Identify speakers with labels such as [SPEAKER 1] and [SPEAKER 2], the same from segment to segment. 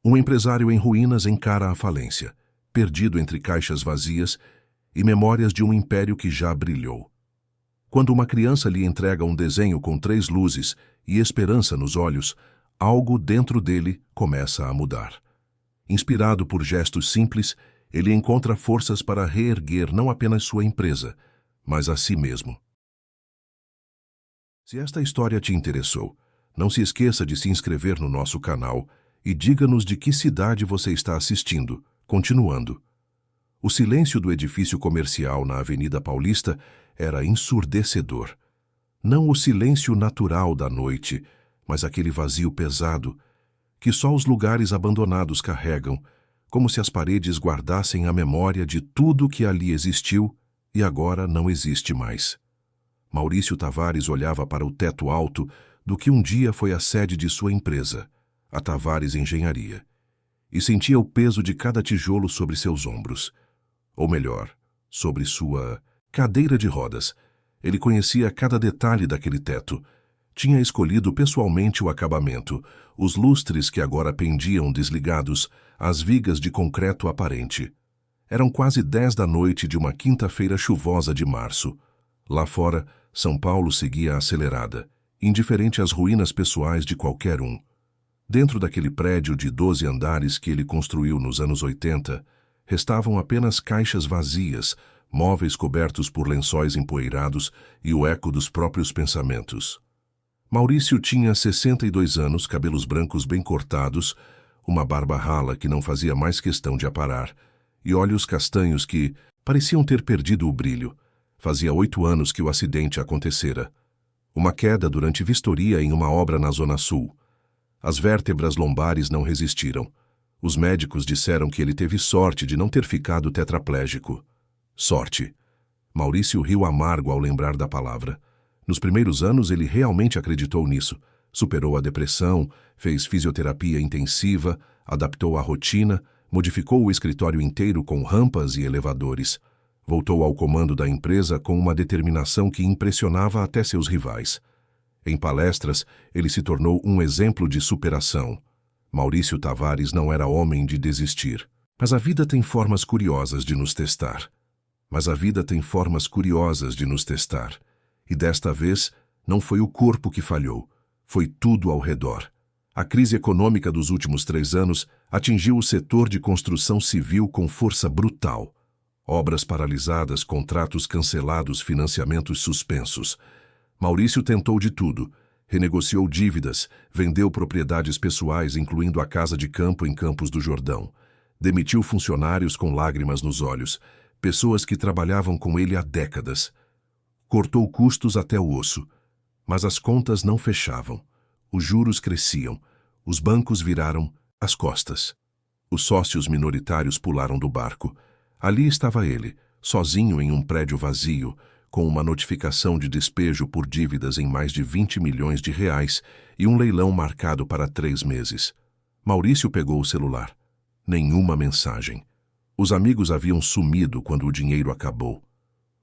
[SPEAKER 1] Um empresário em ruínas encara a falência, perdido entre caixas vazias e memórias de um império que já brilhou. Quando uma criança lhe entrega um desenho com 3 luzes e esperança nos olhos, algo dentro dele começa a mudar. Inspirado por gestos simples, ele encontra forças para reerguer não apenas sua empresa, mas a si mesmo. Se esta história te interessou, não se esqueça de se inscrever no nosso canal e diga-nos de que cidade você está assistindo. Continuando. O silêncio do edifício comercial na Avenida Paulista era ensurdecedor. Não o silêncio natural da noite, mas aquele vazio pesado que só os lugares abandonados carregam, como se as paredes guardassem a memória de tudo que ali existiu e agora não existe mais. Maurício Tavares olhava para o teto alto do que um dia foi a sede de sua empresa, a Tavares Engenharia, e sentia o peso de cada tijolo sobre seus ombros. Ou melhor, sobre sua cadeira de rodas. Ele conhecia cada detalhe daquele teto. Tinha escolhido pessoalmente o acabamento, os lustres que agora pendiam desligados, as vigas de concreto aparente. Eram quase 10 da noite de uma quinta-feira chuvosa de março. Lá fora, São Paulo seguia acelerada, indiferente às ruínas pessoais de qualquer um. Dentro daquele prédio de 12 andares que ele construiu nos anos 80, restavam apenas caixas vazias, móveis cobertos por lençóis empoeirados e o eco dos próprios pensamentos. Maurício tinha 62 anos, cabelos brancos bem cortados, uma barba rala que não fazia mais questão de aparar, e olhos castanhos que pareciam ter perdido o brilho. Fazia 8 anos que o acidente acontecera. Uma queda durante vistoria em uma obra na Zona Sul. As vértebras lombares não resistiram. Os médicos disseram que ele teve sorte de não ter ficado tetraplégico. Sorte. Maurício riu amargo ao lembrar da palavra. Nos primeiros anos ele realmente acreditou nisso. Superou a depressão, fez fisioterapia intensiva, adaptou a rotina, modificou o escritório inteiro com rampas e elevadores. Voltou ao comando da empresa com uma determinação que impressionava até seus rivais. Em palestras, ele se tornou um exemplo de superação. Maurício Tavares não era homem de desistir. Mas a vida tem formas curiosas de nos testar. E desta vez, não foi o corpo que falhou, foi tudo ao redor. A crise econômica dos últimos 3 anos atingiu o setor de construção civil com força brutal. Obras paralisadas, contratos cancelados, financiamentos suspensos. Maurício tentou de tudo. Renegociou dívidas, vendeu propriedades pessoais, incluindo a casa de campo em Campos do Jordão. Demitiu funcionários com lágrimas nos olhos, pessoas que trabalhavam com ele há décadas. Cortou custos até o osso. Mas as contas não fechavam. Os juros cresciam. Os bancos viraram as costas. Os sócios minoritários pularam do barco. Ali estava ele, sozinho em um prédio vazio, com uma notificação de despejo por dívidas em mais de 20 milhões de reais e um leilão marcado para 3 meses. Maurício pegou o celular. Nenhuma mensagem. Os amigos haviam sumido quando o dinheiro acabou.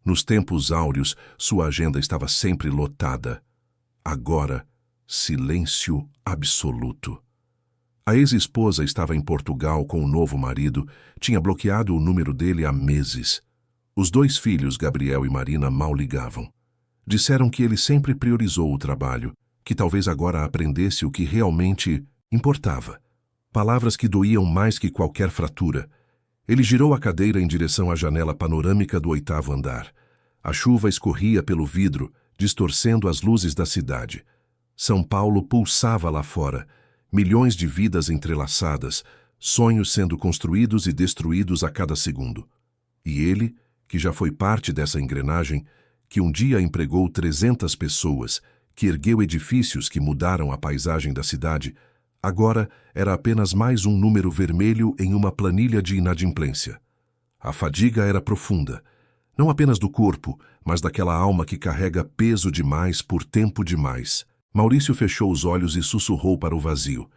[SPEAKER 1] Nos tempos áureos, sua agenda estava sempre lotada. Agora, silêncio absoluto. A ex-esposa estava em Portugal com o novo marido, tinha bloqueado o número dele há meses. Os 2 filhos, Gabriel e Marina, mal ligavam. Disseram que ele sempre priorizou o trabalho, que talvez agora aprendesse o que realmente importava. Palavras que doíam mais que qualquer fratura. Ele girou a cadeira em direção à janela panorâmica do 8º andar. A chuva escorria pelo vidro, distorcendo as luzes da cidade. São Paulo pulsava lá fora, milhões de vidas entrelaçadas, sonhos sendo construídos e destruídos a cada segundo. E ele, que já foi parte dessa engrenagem, que um dia empregou 300 pessoas, que ergueu edifícios que mudaram a paisagem da cidade, agora era apenas mais um número vermelho em uma planilha de inadimplência. A fadiga era profunda, não apenas do corpo, mas daquela alma que carrega peso demais por tempo demais. Maurício fechou os olhos e sussurrou para o vazio.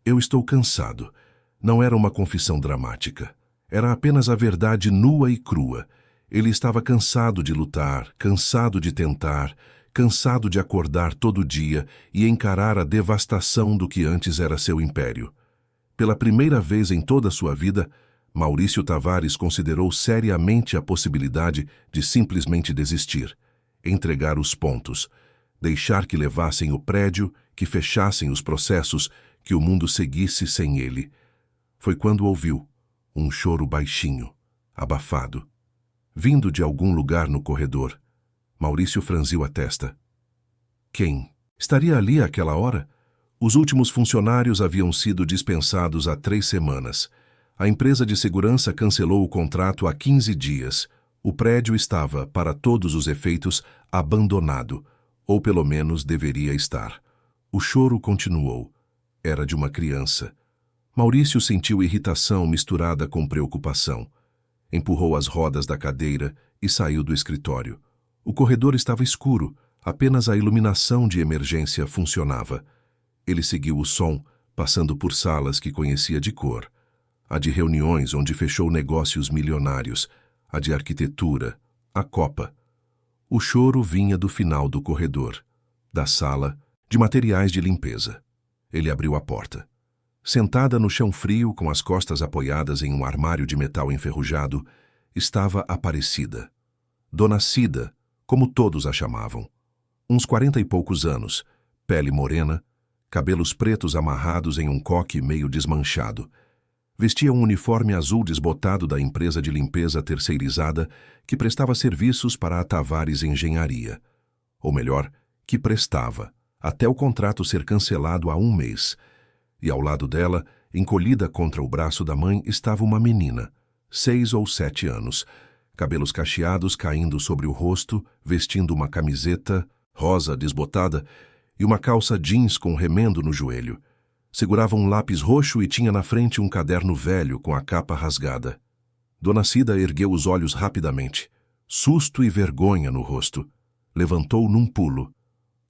[SPEAKER 1] Eu estou cansado. Não era uma confissão dramática. Era apenas a verdade nua e crua. Ele estava cansado de lutar, cansado de tentar, cansado de acordar todo dia e encarar a devastação do que antes era seu império. Pela primeira vez em toda a sua vida, Maurício Tavares considerou seriamente a possibilidade de simplesmente desistir, entregar os pontos, deixar que levassem o prédio, que fechassem os processos, que o mundo seguisse sem ele. Foi quando ouviu um choro baixinho, abafado, vindo de algum lugar no corredor. Maurício franziu a testa. Quem? Estaria ali àquela hora? Os últimos funcionários haviam sido dispensados há 3 semanas. A empresa de segurança cancelou o contrato há 15 dias. O prédio estava, para todos os efeitos, abandonado, ou pelo menos deveria estar. O choro continuou. Era de uma criança. Maurício sentiu irritação misturada com preocupação. Empurrou as rodas da cadeira e saiu do escritório. O corredor estava escuro, apenas a iluminação de emergência funcionava. Ele seguiu o som, passando por salas que conhecia de cor. A de reuniões onde fechou negócios milionários, a de arquitetura, a Copa. O choro vinha do final do corredor, da sala, de materiais de limpeza. Ele abriu a porta. Sentada no chão frio, com as costas apoiadas em um armário de metal enferrujado, estava Aparecida. Dona Cida, como todos a chamavam. Uns 40 e poucos anos, pele morena, cabelos pretos amarrados em um coque meio desmanchado. Vestia um uniforme azul desbotado da empresa de limpeza terceirizada que prestava serviços para a Tavares Engenharia. Ou melhor, que prestava, até o contrato ser cancelado há 1 mês. E ao lado dela, encolhida contra o braço da mãe, estava uma menina, 6 ou 7 anos, cabelos cacheados caindo sobre o rosto, vestindo uma camiseta rosa desbotada e uma calça jeans com remendo no joelho. Segurava um lápis roxo e tinha na frente um caderno velho com a capa rasgada. Dona Cida ergueu os olhos rapidamente, susto e vergonha no rosto. Levantou num pulo.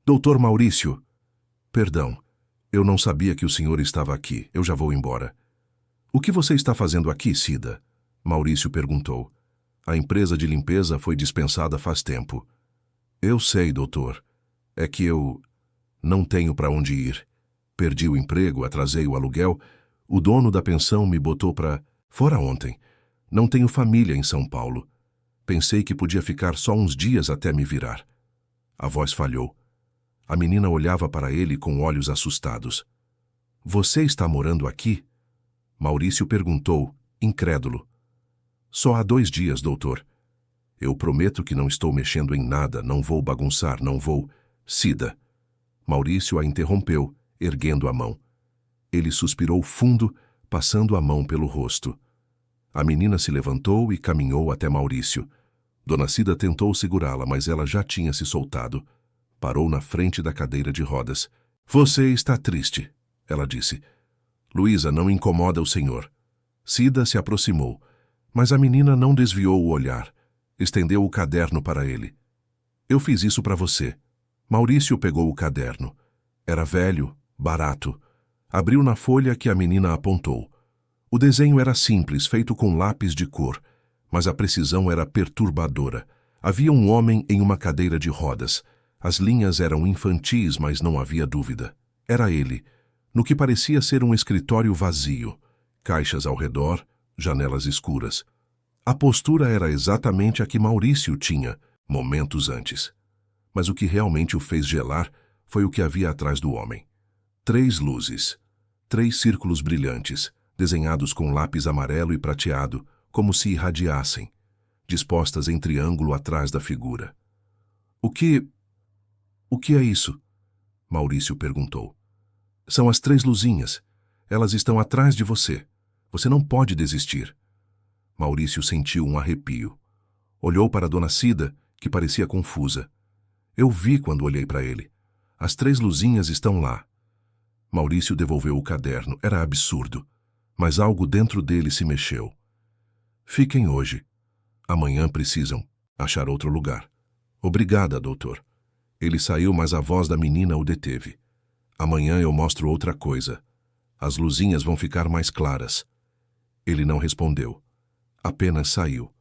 [SPEAKER 1] Doutor Maurício! Perdão, eu não sabia que o senhor estava aqui. Eu já vou embora. O que você está fazendo aqui, Cida? Maurício perguntou. A empresa de limpeza foi dispensada faz tempo. Eu sei, doutor. É que eu não tenho para onde ir. Perdi o emprego, atrasei o aluguel. O dono da pensão me botou para fora ontem. Não tenho família em São Paulo. Pensei que podia ficar só uns dias até me virar. A voz falhou. A menina olhava para ele com olhos assustados. Você está morando aqui? Maurício perguntou, incrédulo. Só há 2 dias, doutor. Eu prometo que não estou mexendo em nada, não vou bagunçar, não vou... Cida. Maurício a interrompeu, erguendo a mão. Ele suspirou fundo, passando a mão pelo rosto. A menina se levantou e caminhou até Maurício. Dona Cida tentou segurá-la, mas ela já tinha se soltado. Parou na frente da cadeira de rodas. Você está triste, ela disse. Luísa, não incomoda o senhor. Cida se aproximou, mas a menina não desviou o olhar. Estendeu o caderno para ele. Eu fiz isso para você. Maurício pegou o caderno. Era velho, barato. Abriu na folha que a menina apontou. O desenho era simples, feito com lápis de cor, mas a precisão era perturbadora. Havia um homem em uma cadeira de rodas. As linhas eram infantis, mas não havia dúvida. Era ele, no que parecia ser um escritório vazio. Caixas ao redor, janelas escuras. A postura era exatamente a que Maurício tinha, momentos antes. Mas o que realmente o fez gelar foi o que havia atrás do homem. 3 luzes. 3 círculos brilhantes, desenhados com lápis amarelo e prateado, como se irradiassem, dispostas em triângulo atrás da figura. O que é isso? Maurício perguntou. São as 3 luzinhas. Elas estão atrás de você. Você não pode desistir. Maurício sentiu um arrepio. Olhou para Dona Cida, que parecia confusa. Eu vi quando olhei para ele. As 3 luzinhas estão lá. Maurício devolveu o caderno. Era absurdo. Mas algo dentro dele se mexeu. Fiquem hoje. Amanhã precisam achar outro lugar. Obrigada, doutor. Ele saiu, mas a voz da menina o deteve. Amanhã eu mostro outra coisa. As luzinhas vão ficar mais claras. Ele não respondeu. Apenas saiu.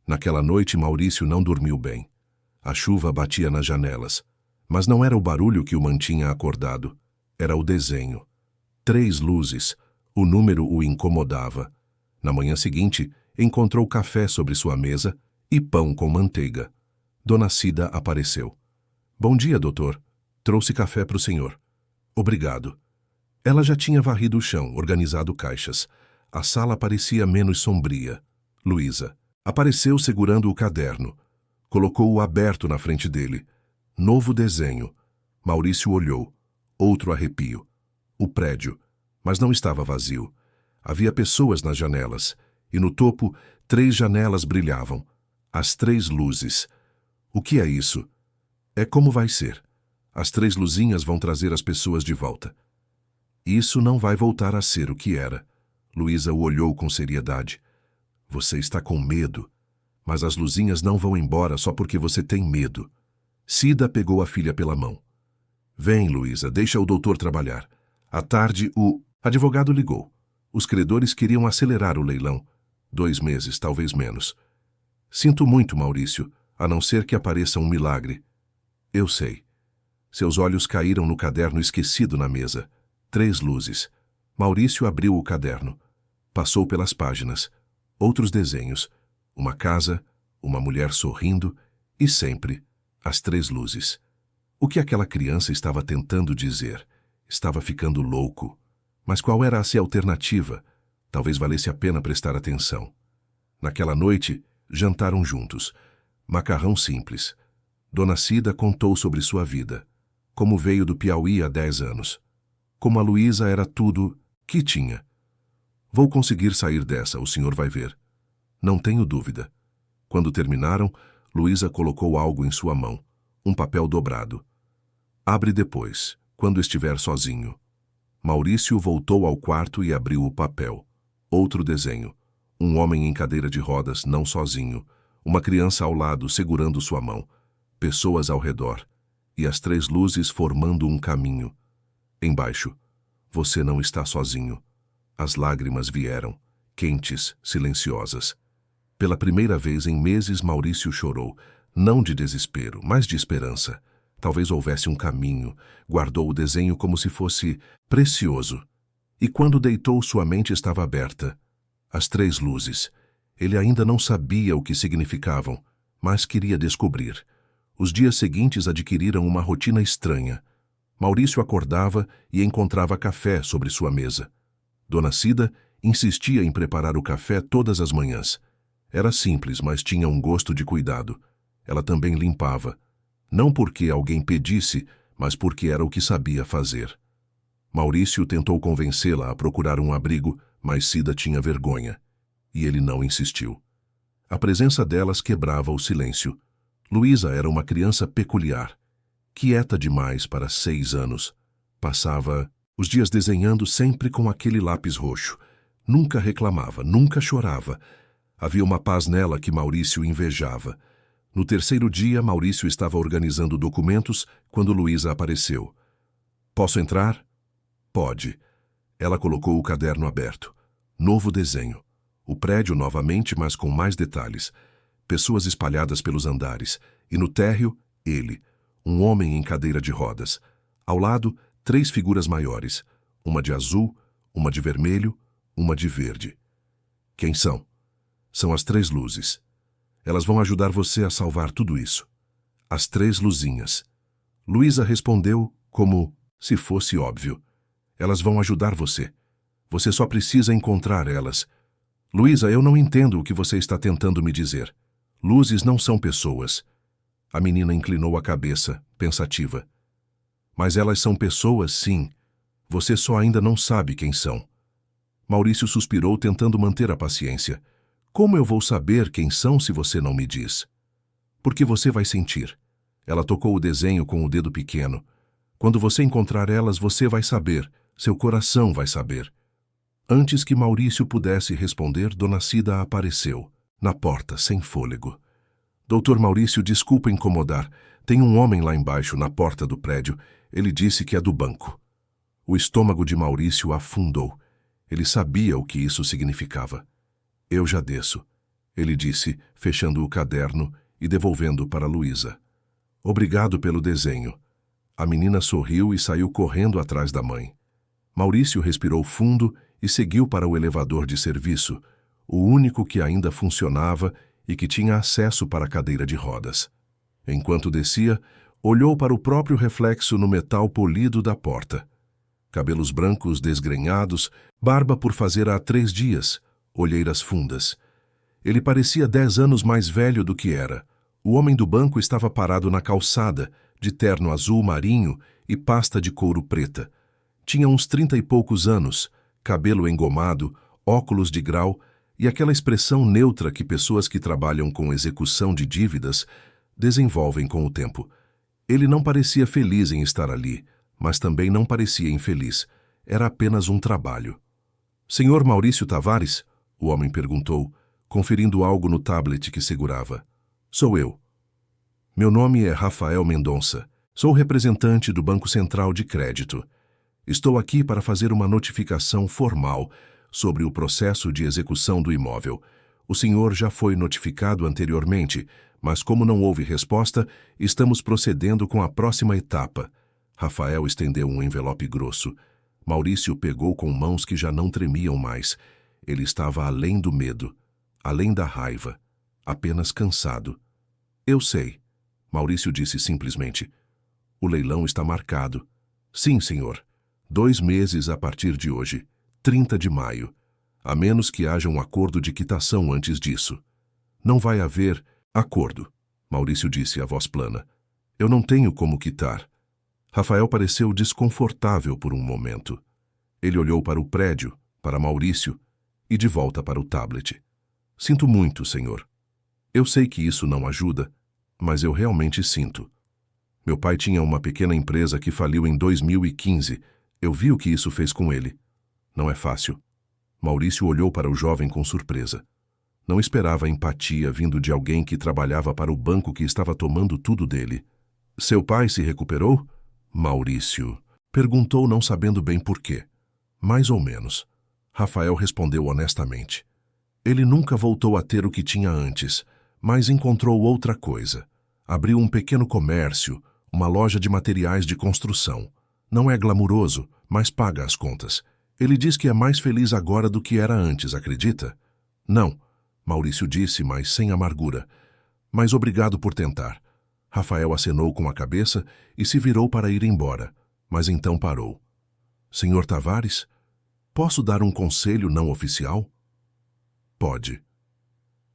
[SPEAKER 1] Naquela noite, Maurício não dormiu bem. A chuva batia nas janelas. Mas não era o barulho que o mantinha acordado. Era o desenho. 3 luzes, O número o incomodava. Na manhã seguinte, encontrou café sobre sua mesa e pão com manteiga. Dona Cida apareceu. Bom dia, doutor. Trouxe café para o senhor. Obrigado. Ela já tinha varrido o chão, organizado caixas. A sala parecia menos sombria. Luísa apareceu segurando o caderno. Colocou-o aberto na frente dele. Novo desenho. Maurício olhou. Outro arrepio. O prédio. Mas não estava vazio. Havia pessoas nas janelas. E no topo, 3 janelas brilhavam. As 3 luzes. O que é isso? É como vai ser. As 3 luzinhas vão trazer as pessoas de volta. Isso não vai voltar a ser o que era. Luísa o olhou com seriedade. Você está com medo. Mas as luzinhas não vão embora só porque você tem medo. Cida pegou a filha pela mão. Vem, Luísa, deixa o doutor trabalhar. À tarde, o advogado ligou. Os credores queriam acelerar o leilão. 2 meses, talvez menos. Sinto muito, Maurício, a não ser que apareça um milagre. Eu sei. Seus olhos caíram no caderno esquecido na mesa. 3 luzes. Maurício abriu o caderno. Passou pelas páginas. Outros desenhos. Uma casa, uma mulher sorrindo e sempre as 3 luzes. O que aquela criança estava tentando dizer? Estava ficando louco. Mas qual era a alternativa? Talvez valesse a pena prestar atenção. Naquela noite, jantaram juntos. Macarrão simples. Dona Cida contou sobre sua vida. Como veio do Piauí há 10 anos. Como a Luísa era tudo que tinha. Vou conseguir sair dessa, o senhor vai ver. Não tenho dúvida. Quando terminaram, Luísa colocou algo em sua mão. Um papel dobrado. Abre depois, quando estiver sozinho. Maurício voltou ao quarto e abriu o papel. Outro desenho. Um homem em cadeira de rodas, não sozinho. Uma criança ao lado, segurando sua mão. Pessoas ao redor. E as 3 luzes formando um caminho. Embaixo. Você não está sozinho. As lágrimas vieram, quentes, silenciosas. Pela primeira vez em meses, Maurício chorou. Não de desespero, mas de esperança. Talvez houvesse um caminho. Guardou o desenho como se fosse precioso. E quando deitou, sua mente estava aberta. As 3 luzes. Ele ainda não sabia o que significavam, mas queria descobrir. Os dias seguintes adquiriram uma rotina estranha. Maurício acordava e encontrava café sobre sua mesa. Dona Cida insistia em preparar o café todas as manhãs. Era simples, mas tinha um gosto de cuidado. Ela também limpava. Não porque alguém pedisse, mas porque era o que sabia fazer. Maurício tentou convencê-la a procurar um abrigo, mas Cida tinha vergonha. E ele não insistiu. A presença delas quebrava o silêncio. Luísa era uma criança peculiar. Quieta demais para 6 anos. Passava os dias desenhando sempre com aquele lápis roxo. Nunca reclamava, nunca chorava. Havia uma paz nela que Maurício invejava. No 3º dia, Maurício estava organizando documentos quando Luísa apareceu. Posso entrar? Pode. Ela colocou o caderno aberto. Novo desenho. O prédio novamente, mas com mais detalhes. Pessoas espalhadas pelos andares. E no térreo, ele. Um homem em cadeira de rodas. Ao lado, 3 figuras maiores. Uma de azul, uma de vermelho, uma de verde. Quem são? São as 3 luzes. Elas vão ajudar você a salvar tudo isso. As 3 luzinhas. Luísa respondeu como se fosse óbvio. Elas vão ajudar você. Você só precisa encontrar elas. Luísa, eu não entendo o que você está tentando me dizer. Luzes não são pessoas. A menina inclinou a cabeça, pensativa. Mas elas são pessoas, sim. Você só ainda não sabe quem são. Maurício suspirou, tentando manter a paciência. Como eu vou saber quem são se você não me diz? Porque você vai sentir. Ela tocou o desenho com o dedo pequeno. Quando você encontrar elas, você vai saber. Seu coração vai saber. Antes que Maurício pudesse responder, Dona Cida apareceu, na porta, sem fôlego. Doutor Maurício, desculpa incomodar. Tem um homem lá embaixo, na porta do prédio. Ele disse que é do banco. O estômago de Maurício afundou. Ele sabia o que isso significava. Eu já desço, ele disse, fechando o caderno e devolvendo para Luísa. Obrigado pelo desenho. A menina sorriu e saiu correndo atrás da mãe. Maurício respirou fundo e seguiu para o elevador de serviço, o único que ainda funcionava e que tinha acesso para a cadeira de rodas. Enquanto descia, olhou para o próprio reflexo no metal polido da porta. Cabelos brancos desgrenhados, barba por fazer há 3 dias, olheiras fundas. Ele parecia 10 anos mais velho do que era. O homem do banco estava parado na calçada, de terno azul marinho e pasta de couro preta. Tinha uns 30 e poucos anos, cabelo engomado, óculos de grau e aquela expressão neutra que pessoas que trabalham com execução de dívidas desenvolvem com o tempo. Ele não parecia feliz em estar ali, mas também não parecia infeliz. Era apenas um trabalho. Senhor Maurício Tavares? O homem perguntou, conferindo algo no tablet que segurava. Sou eu. Meu nome é Rafael Mendonça. Sou representante do Banco Central de Crédito. Estou aqui para fazer uma notificação formal sobre o processo de execução do imóvel. O senhor já foi notificado anteriormente, mas como não houve resposta, estamos procedendo com a próxima etapa. Rafael estendeu um envelope grosso. Maurício pegou com mãos que já não tremiam mais. Ele estava além do medo, além da raiva, apenas cansado. Eu sei, Maurício disse simplesmente. O leilão está marcado. Sim, senhor. 2 meses a partir de hoje, 30 de maio. A menos que haja um acordo de quitação antes disso. Não vai haver acordo, Maurício disse a voz plana. Eu não tenho como quitar. Rafael pareceu desconfortável por um momento. Ele olhou para o prédio, para Maurício, e de volta para o tablet. Sinto muito, senhor. Eu sei que isso não ajuda, mas eu realmente sinto. Meu pai tinha uma pequena empresa que faliu em 2015. Eu vi o que isso fez com ele. Não é fácil. Maurício olhou para o jovem com surpresa. Não esperava empatia vindo de alguém que trabalhava para o banco que estava tomando tudo dele. Seu pai se recuperou? Maurício perguntou, não sabendo bem por quê. Mais ou menos. Rafael respondeu honestamente. Ele nunca voltou a ter o que tinha antes, mas encontrou outra coisa. Abriu um pequeno comércio, uma loja de materiais de construção. Não é glamuroso, mas paga as contas. Ele diz que é mais feliz agora do que era antes, acredita? Não, Maurício disse, mas sem amargura. Mas obrigado por tentar. Rafael acenou com a cabeça e se virou para ir embora, mas então parou. Senhor Tavares, posso dar um conselho não oficial? Pode.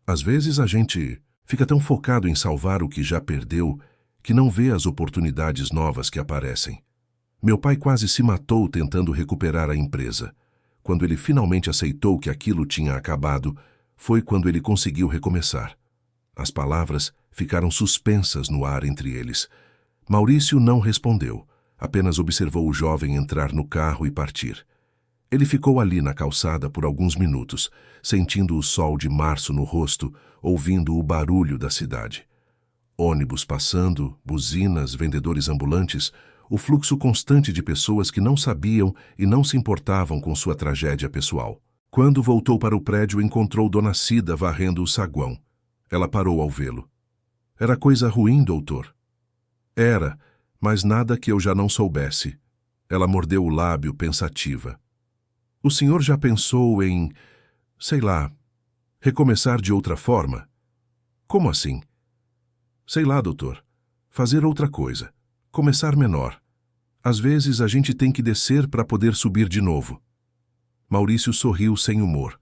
[SPEAKER 1] Às vezes a gente fica tão focado em salvar o que já perdeu que não vê as oportunidades novas que aparecem. Meu pai quase se matou tentando recuperar a empresa. Quando ele finalmente aceitou que aquilo tinha acabado, foi quando ele conseguiu recomeçar. As palavras ficaram suspensas no ar entre eles. Maurício não respondeu, apenas observou o jovem entrar no carro e partir. Ele ficou ali na calçada por alguns minutos, sentindo o sol de março no rosto, ouvindo o barulho da cidade. Ônibus passando, buzinas, vendedores ambulantes, o fluxo constante de pessoas que não sabiam e não se importavam com sua tragédia pessoal. Quando voltou para o prédio, encontrou Dona Cida varrendo o saguão. Ela parou ao vê-lo. Era coisa ruim, doutor? Era, mas nada que eu já não soubesse. Ela mordeu o lábio, pensativa. O senhor já pensou em, sei lá, recomeçar de outra forma? Como assim? Sei lá, doutor. Fazer outra coisa. Começar menor. Às vezes a gente tem que descer para poder subir de novo. Maurício sorriu sem humor.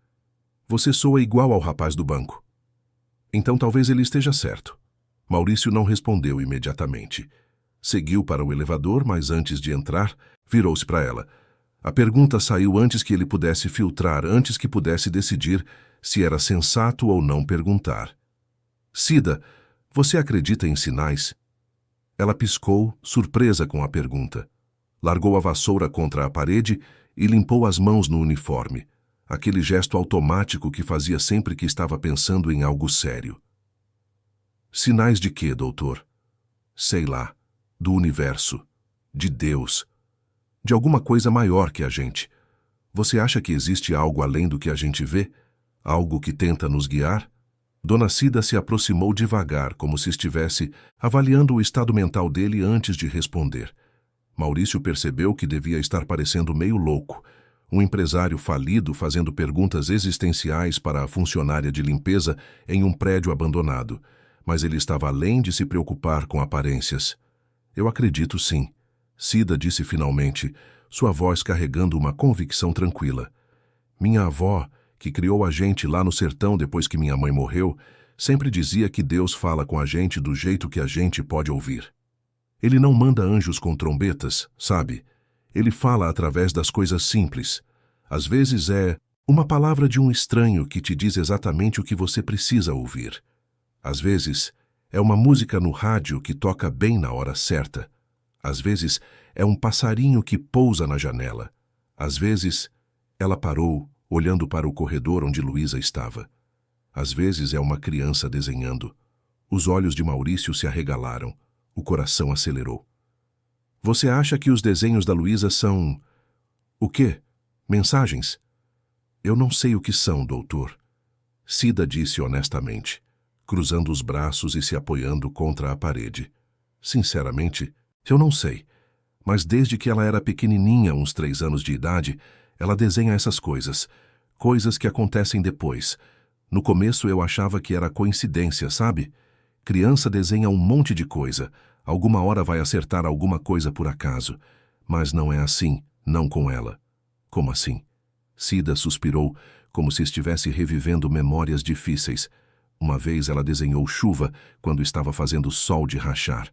[SPEAKER 1] Você soa igual ao rapaz do banco. Então talvez ele esteja certo. Maurício não respondeu imediatamente. Seguiu para o elevador, mas antes de entrar, virou-se para ela. A pergunta saiu antes que ele pudesse filtrar, antes que pudesse decidir se era sensato ou não perguntar. Cida, você acredita em sinais? Ela piscou, surpresa com a pergunta. Largou a vassoura contra a parede e limpou as mãos no uniforme, aquele gesto automático que fazia sempre que estava pensando em algo sério. Sinais de quê, doutor? Sei lá, do universo, de Deus, de alguma coisa maior que a gente. Você acha que existe algo além do que a gente vê? Algo que tenta nos guiar? Dona Cida se aproximou devagar, como se estivesse avaliando o estado mental dele antes de responder. Maurício percebeu que devia estar parecendo meio louco, Um empresário falido fazendo perguntas existenciais para a funcionária de limpeza em um prédio abandonado, mas ele estava além de se preocupar com aparências. Eu acredito sim, Cida disse finalmente, sua voz carregando uma convicção tranquila. Minha avó, que criou a gente lá no sertão depois que minha mãe morreu, sempre dizia que Deus fala com a gente do jeito que a gente pode ouvir. Ele não manda anjos com trombetas, sabe? Ele fala através das coisas simples. Às vezes é uma palavra de um estranho que te diz exatamente o que você precisa ouvir. Às vezes é uma música no rádio que toca bem na hora certa. Às vezes é um passarinho que pousa na janela. Às vezes ela parou, olhando para o corredor onde Luísa estava. Às vezes é uma criança desenhando. Os olhos de Maurício se arregalaram. O coração acelerou. Você acha que os desenhos da Luísa são... o quê? Mensagens? Eu não sei o que são, doutor. Cida disse honestamente, cruzando os braços e se apoiando contra a parede. Sinceramente, eu não sei. Mas desde que ela era pequenininha, uns 3 anos de idade, ela desenha essas coisas. Coisas que acontecem depois. No começo eu achava que era coincidência, sabe? Criança desenha um monte de coisa. Alguma hora vai acertar alguma coisa por acaso. Mas não é assim, não com ela. Como assim? Cida suspirou, como se estivesse revivendo memórias difíceis. Uma vez ela desenhou chuva quando estava fazendo sol de rachar.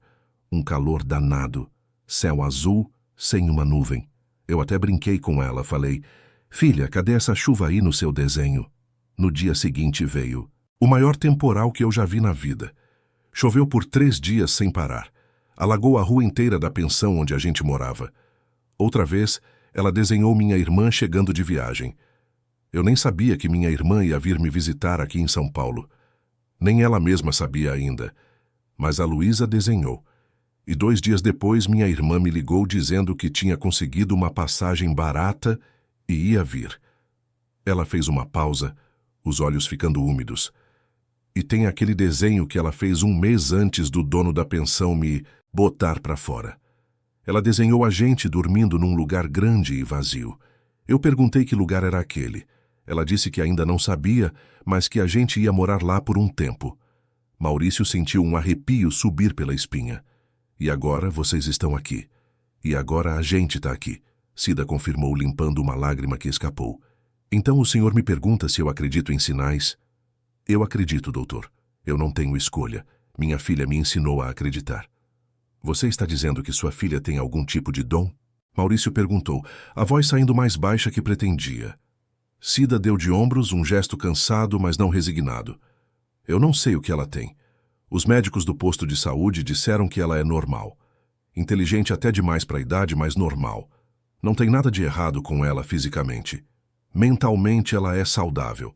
[SPEAKER 1] Um calor danado. Céu azul, sem uma nuvem. Eu até brinquei com ela, falei, filha, cadê essa chuva aí no seu desenho? No dia seguinte veio o maior temporal que eu já vi na vida. Choveu por 3 dias sem parar. Alagou a rua inteira da pensão onde a gente morava. Outra vez, ela desenhou minha irmã chegando de viagem. Eu nem sabia que minha irmã ia vir me visitar aqui em São Paulo. Nem ela mesma sabia ainda. Mas a Luísa desenhou. E 2 dias depois, minha irmã me ligou dizendo que tinha conseguido uma passagem barata e ia vir. Ela fez uma pausa, os olhos ficando úmidos. E tem aquele desenho que ela fez 1 mês antes do dono da pensão me botar para fora. Ela desenhou a gente dormindo num lugar grande e vazio. Eu perguntei que lugar era aquele. Ela disse que ainda não sabia, mas que a gente ia morar lá por um tempo. Maurício sentiu um arrepio subir pela espinha. E agora vocês estão aqui. E agora a gente está aqui, Cida confirmou, limpando uma lágrima que escapou. Então o senhor me pergunta se eu acredito em sinais? Eu acredito, doutor. Eu não tenho escolha. Minha filha me ensinou a acreditar. Você está dizendo que sua filha tem algum tipo de dom? Maurício perguntou, a voz saindo mais baixa que pretendia. Cida deu de ombros, um gesto cansado, mas não resignado. Eu não sei o que ela tem. Os médicos do posto de saúde disseram que ela é normal. Inteligente até demais para a idade, mas normal. Não tem nada de errado com ela fisicamente. Mentalmente ela é saudável.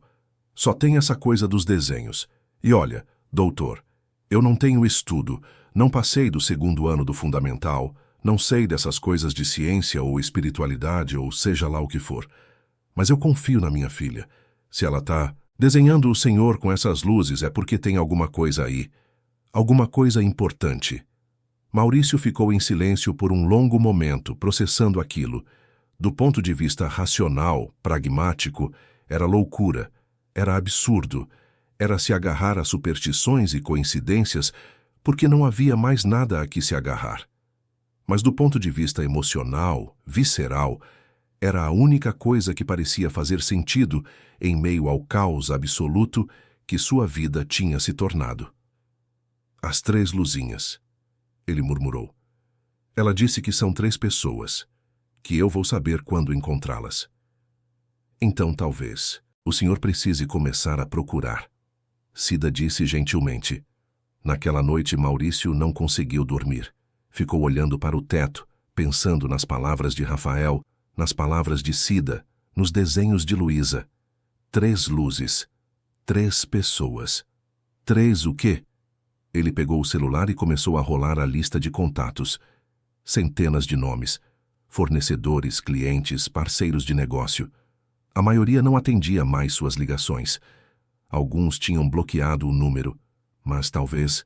[SPEAKER 1] Só tem essa coisa dos desenhos. E olha, doutor, eu não tenho estudo, não passei do 2º ano do fundamental, não sei dessas coisas de ciência ou espiritualidade ou seja lá o que for. Mas eu confio na minha filha. Se ela está desenhando o Senhor com essas luzes é porque tem alguma coisa aí. Alguma coisa importante. Maurício ficou em silêncio por um longo momento, processando aquilo. Do ponto de vista racional, pragmático, era loucura, era absurdo, era se agarrar a superstições e coincidências, porque não havia mais nada a que se agarrar. Mas do ponto de vista emocional, visceral, era a única coisa que parecia fazer sentido em meio ao caos absoluto que sua vida tinha se tornado. As 3 luzinhas, ele murmurou. Ela disse que são 3 pessoas, que eu vou saber quando encontrá-las. Então talvez o senhor precise começar a procurar, Cida disse gentilmente. Naquela noite Maurício não conseguiu dormir. Ficou olhando para o teto, pensando nas palavras de Rafael, nas palavras de Cida, nos desenhos de Luísa. 3 luzes, 3 pessoas. 3 o quê? Ele pegou o celular e começou a rolar a lista de contatos. Centenas de nomes. Fornecedores, clientes, parceiros de negócio. A maioria não atendia mais suas ligações. Alguns tinham bloqueado o número, mas talvez...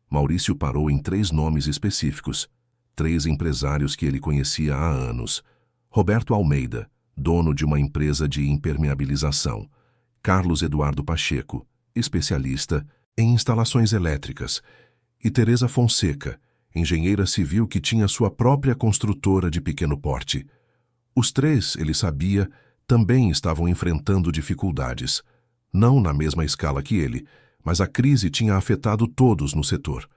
[SPEAKER 1] Maurício parou em 3 nomes específicos. 3 empresários que ele conhecia há anos. Roberto Almeida, dono de uma empresa de impermeabilização. Carlos Eduardo Pacheco, especialista em instalações elétricas. E Teresa Fonseca, engenheira civil que tinha sua própria construtora de pequeno porte. Os três, ele sabia, também estavam enfrentando dificuldades. Não na mesma escala que ele, mas a crise tinha afetado todos no setor.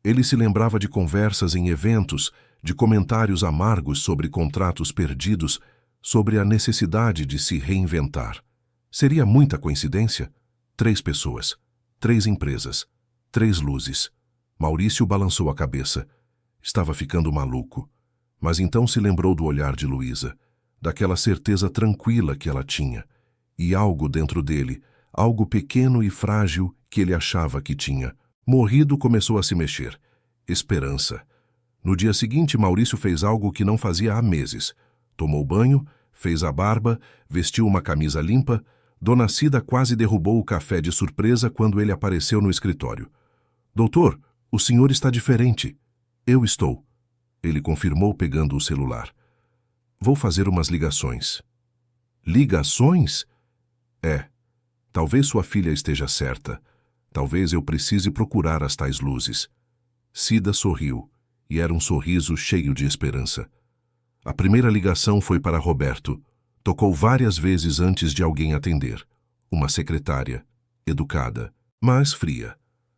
[SPEAKER 1] Ele se lembrava de conversas em eventos, de comentários amargos sobre contratos perdidos, sobre a necessidade de se reinventar. Seria muita coincidência? 3 pessoas, 3 empresas, 3 luzes. Maurício balançou a cabeça. Estava ficando maluco. Mas então se lembrou do olhar de Luísa, daquela certeza tranquila que ela tinha, e algo dentro dele, algo pequeno e frágil que ele achava que tinha, morrido, começou a se mexer. Esperança. No dia seguinte, Maurício fez algo que não fazia há meses. Tomou banho, fez a barba, vestiu uma camisa limpa. Dona Cida quase derrubou o café de surpresa quando ele apareceu no escritório. Doutor, o senhor está diferente. Eu estou. Ele confirmou pegando o celular. Vou fazer umas ligações. Ligações? É. Talvez sua filha esteja certa. Talvez eu precise procurar as tais luzes. Cida sorriu, e era um sorriso cheio de esperança. A primeira ligação foi para Roberto. Tocou várias vezes antes de alguém atender. Uma secretária, educada, mas fria.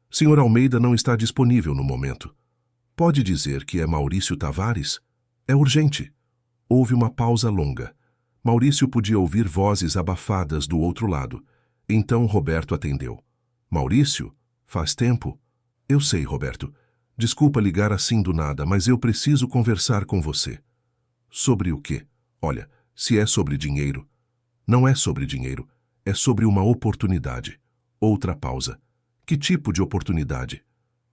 [SPEAKER 1] Senhor Almeida não está disponível no momento. Pode dizer que é Maurício Tavares? É urgente. Houve uma pausa longa. Maurício podia ouvir vozes abafadas do outro lado. Então Roberto atendeu. Maurício? Faz tempo? Eu sei, Roberto. Desculpa ligar assim do nada, mas eu preciso conversar com você. Sobre o quê? Olha, se é sobre dinheiro. Não é sobre dinheiro. É sobre uma oportunidade. Outra pausa. Que tipo de oportunidade?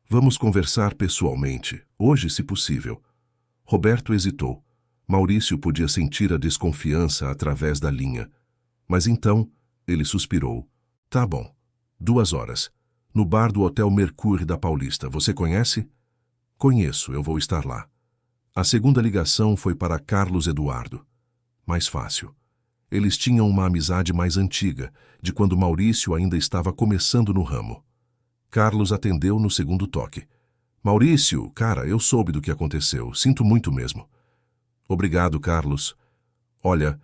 [SPEAKER 1] Vamos conversar pessoalmente, hoje, se possível. Roberto hesitou. Maurício podia sentir a desconfiança através da linha. Mas então, ele suspirou. Tá bom. 2 horas. No bar do Hotel Mercure da Paulista. Você conhece? Conheço, eu vou estar lá. A segunda ligação foi para Carlos Eduardo. Mais fácil. Eles tinham uma amizade mais antiga, de quando Maurício ainda estava começando no ramo. Carlos atendeu no segundo toque. Maurício, cara, eu soube do que aconteceu. Sinto muito mesmo. Obrigado, Carlos. Olha,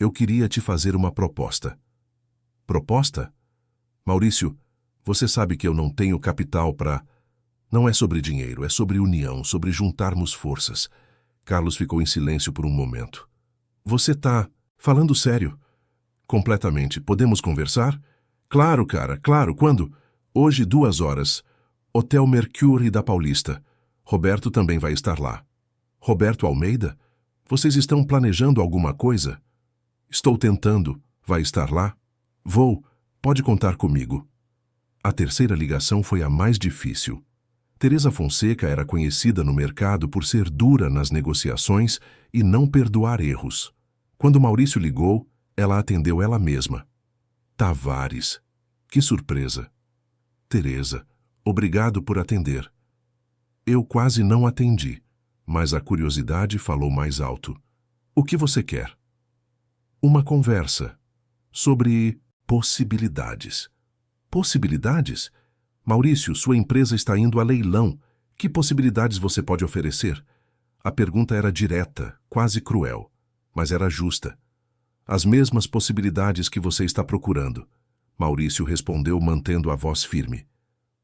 [SPEAKER 1] eu queria te fazer uma proposta. Proposta? Maurício, você sabe que eu não tenho capital para... Não é sobre dinheiro, é sobre união, sobre juntarmos forças. Carlos ficou em silêncio por um momento. Você tá falando sério? Completamente. Podemos conversar? Claro, cara, claro. Quando? Hoje, 2 horas. Hotel Mercure da Paulista. Roberto também vai estar lá. Roberto Almeida? Vocês estão planejando alguma coisa? Estou tentando. Vai estar lá? Vou. Pode contar comigo. A terceira ligação foi a mais difícil. Teresa Fonseca era conhecida no mercado por ser dura nas negociações e não perdoar erros. Quando Maurício ligou, ela atendeu ela mesma. Tavares. Que surpresa. Teresa, obrigado por atender. Eu quase não atendi, mas a curiosidade falou mais alto. O que você quer? Uma conversa sobre possibilidades. Possibilidades? Maurício, sua empresa está indo a leilão. Que possibilidades você pode oferecer? A pergunta era direta, quase cruel, mas era justa. As mesmas possibilidades que você está procurando. Maurício respondeu mantendo a voz firme.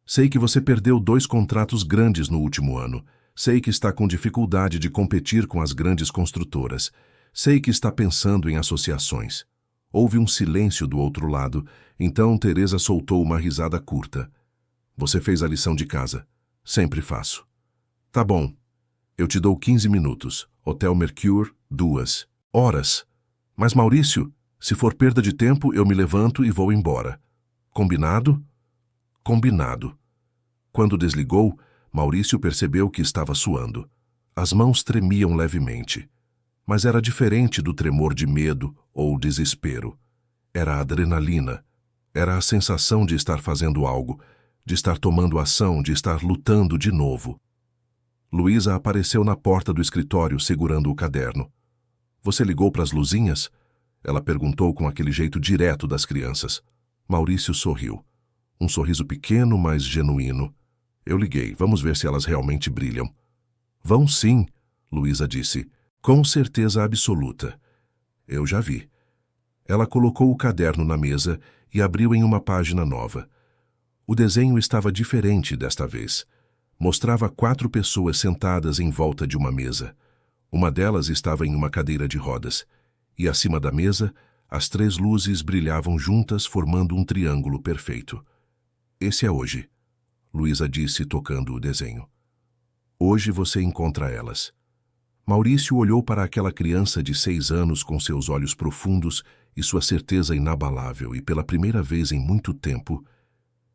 [SPEAKER 1] Sei que você perdeu 2 contratos grandes no último ano. Sei que está com dificuldade de competir com as grandes construtoras. Sei que está pensando em associações. Houve um silêncio do outro lado, então Teresa soltou uma risada curta. Você fez a lição de casa. Sempre faço. Tá bom. Eu te dou 15 minutos. Hotel Mercure, 2 horas. Mas, Maurício, se for perda de tempo, eu me levanto e vou embora. Combinado? Combinado. Quando desligou, Maurício percebeu que estava suando. As mãos tremiam levemente. Mas era diferente do tremor de medo ou desespero. Era a adrenalina. Era a sensação de estar fazendo algo, de estar tomando ação, de estar lutando de novo. Luísa apareceu na porta do escritório segurando o caderno. Você ligou para as luzinhas? Ela perguntou com aquele jeito direto das crianças. Maurício sorriu. Um sorriso pequeno, mas genuíno. Eu liguei. Vamos ver se elas realmente brilham. Vão sim, Luísa disse. Com certeza absoluta. Eu já vi. Ela colocou o caderno na mesa e abriu em uma página nova. O desenho estava diferente desta vez. Mostrava 4 pessoas sentadas em volta de uma mesa. Uma delas estava em uma cadeira de rodas. E acima da mesa, as 3 luzes brilhavam juntas, formando um triângulo perfeito. Esse é hoje, Luísa disse, tocando o desenho. Hoje você encontra elas. Maurício olhou para aquela criança de 6 anos com seus olhos profundos e sua certeza inabalável e, pela primeira vez em muito tempo,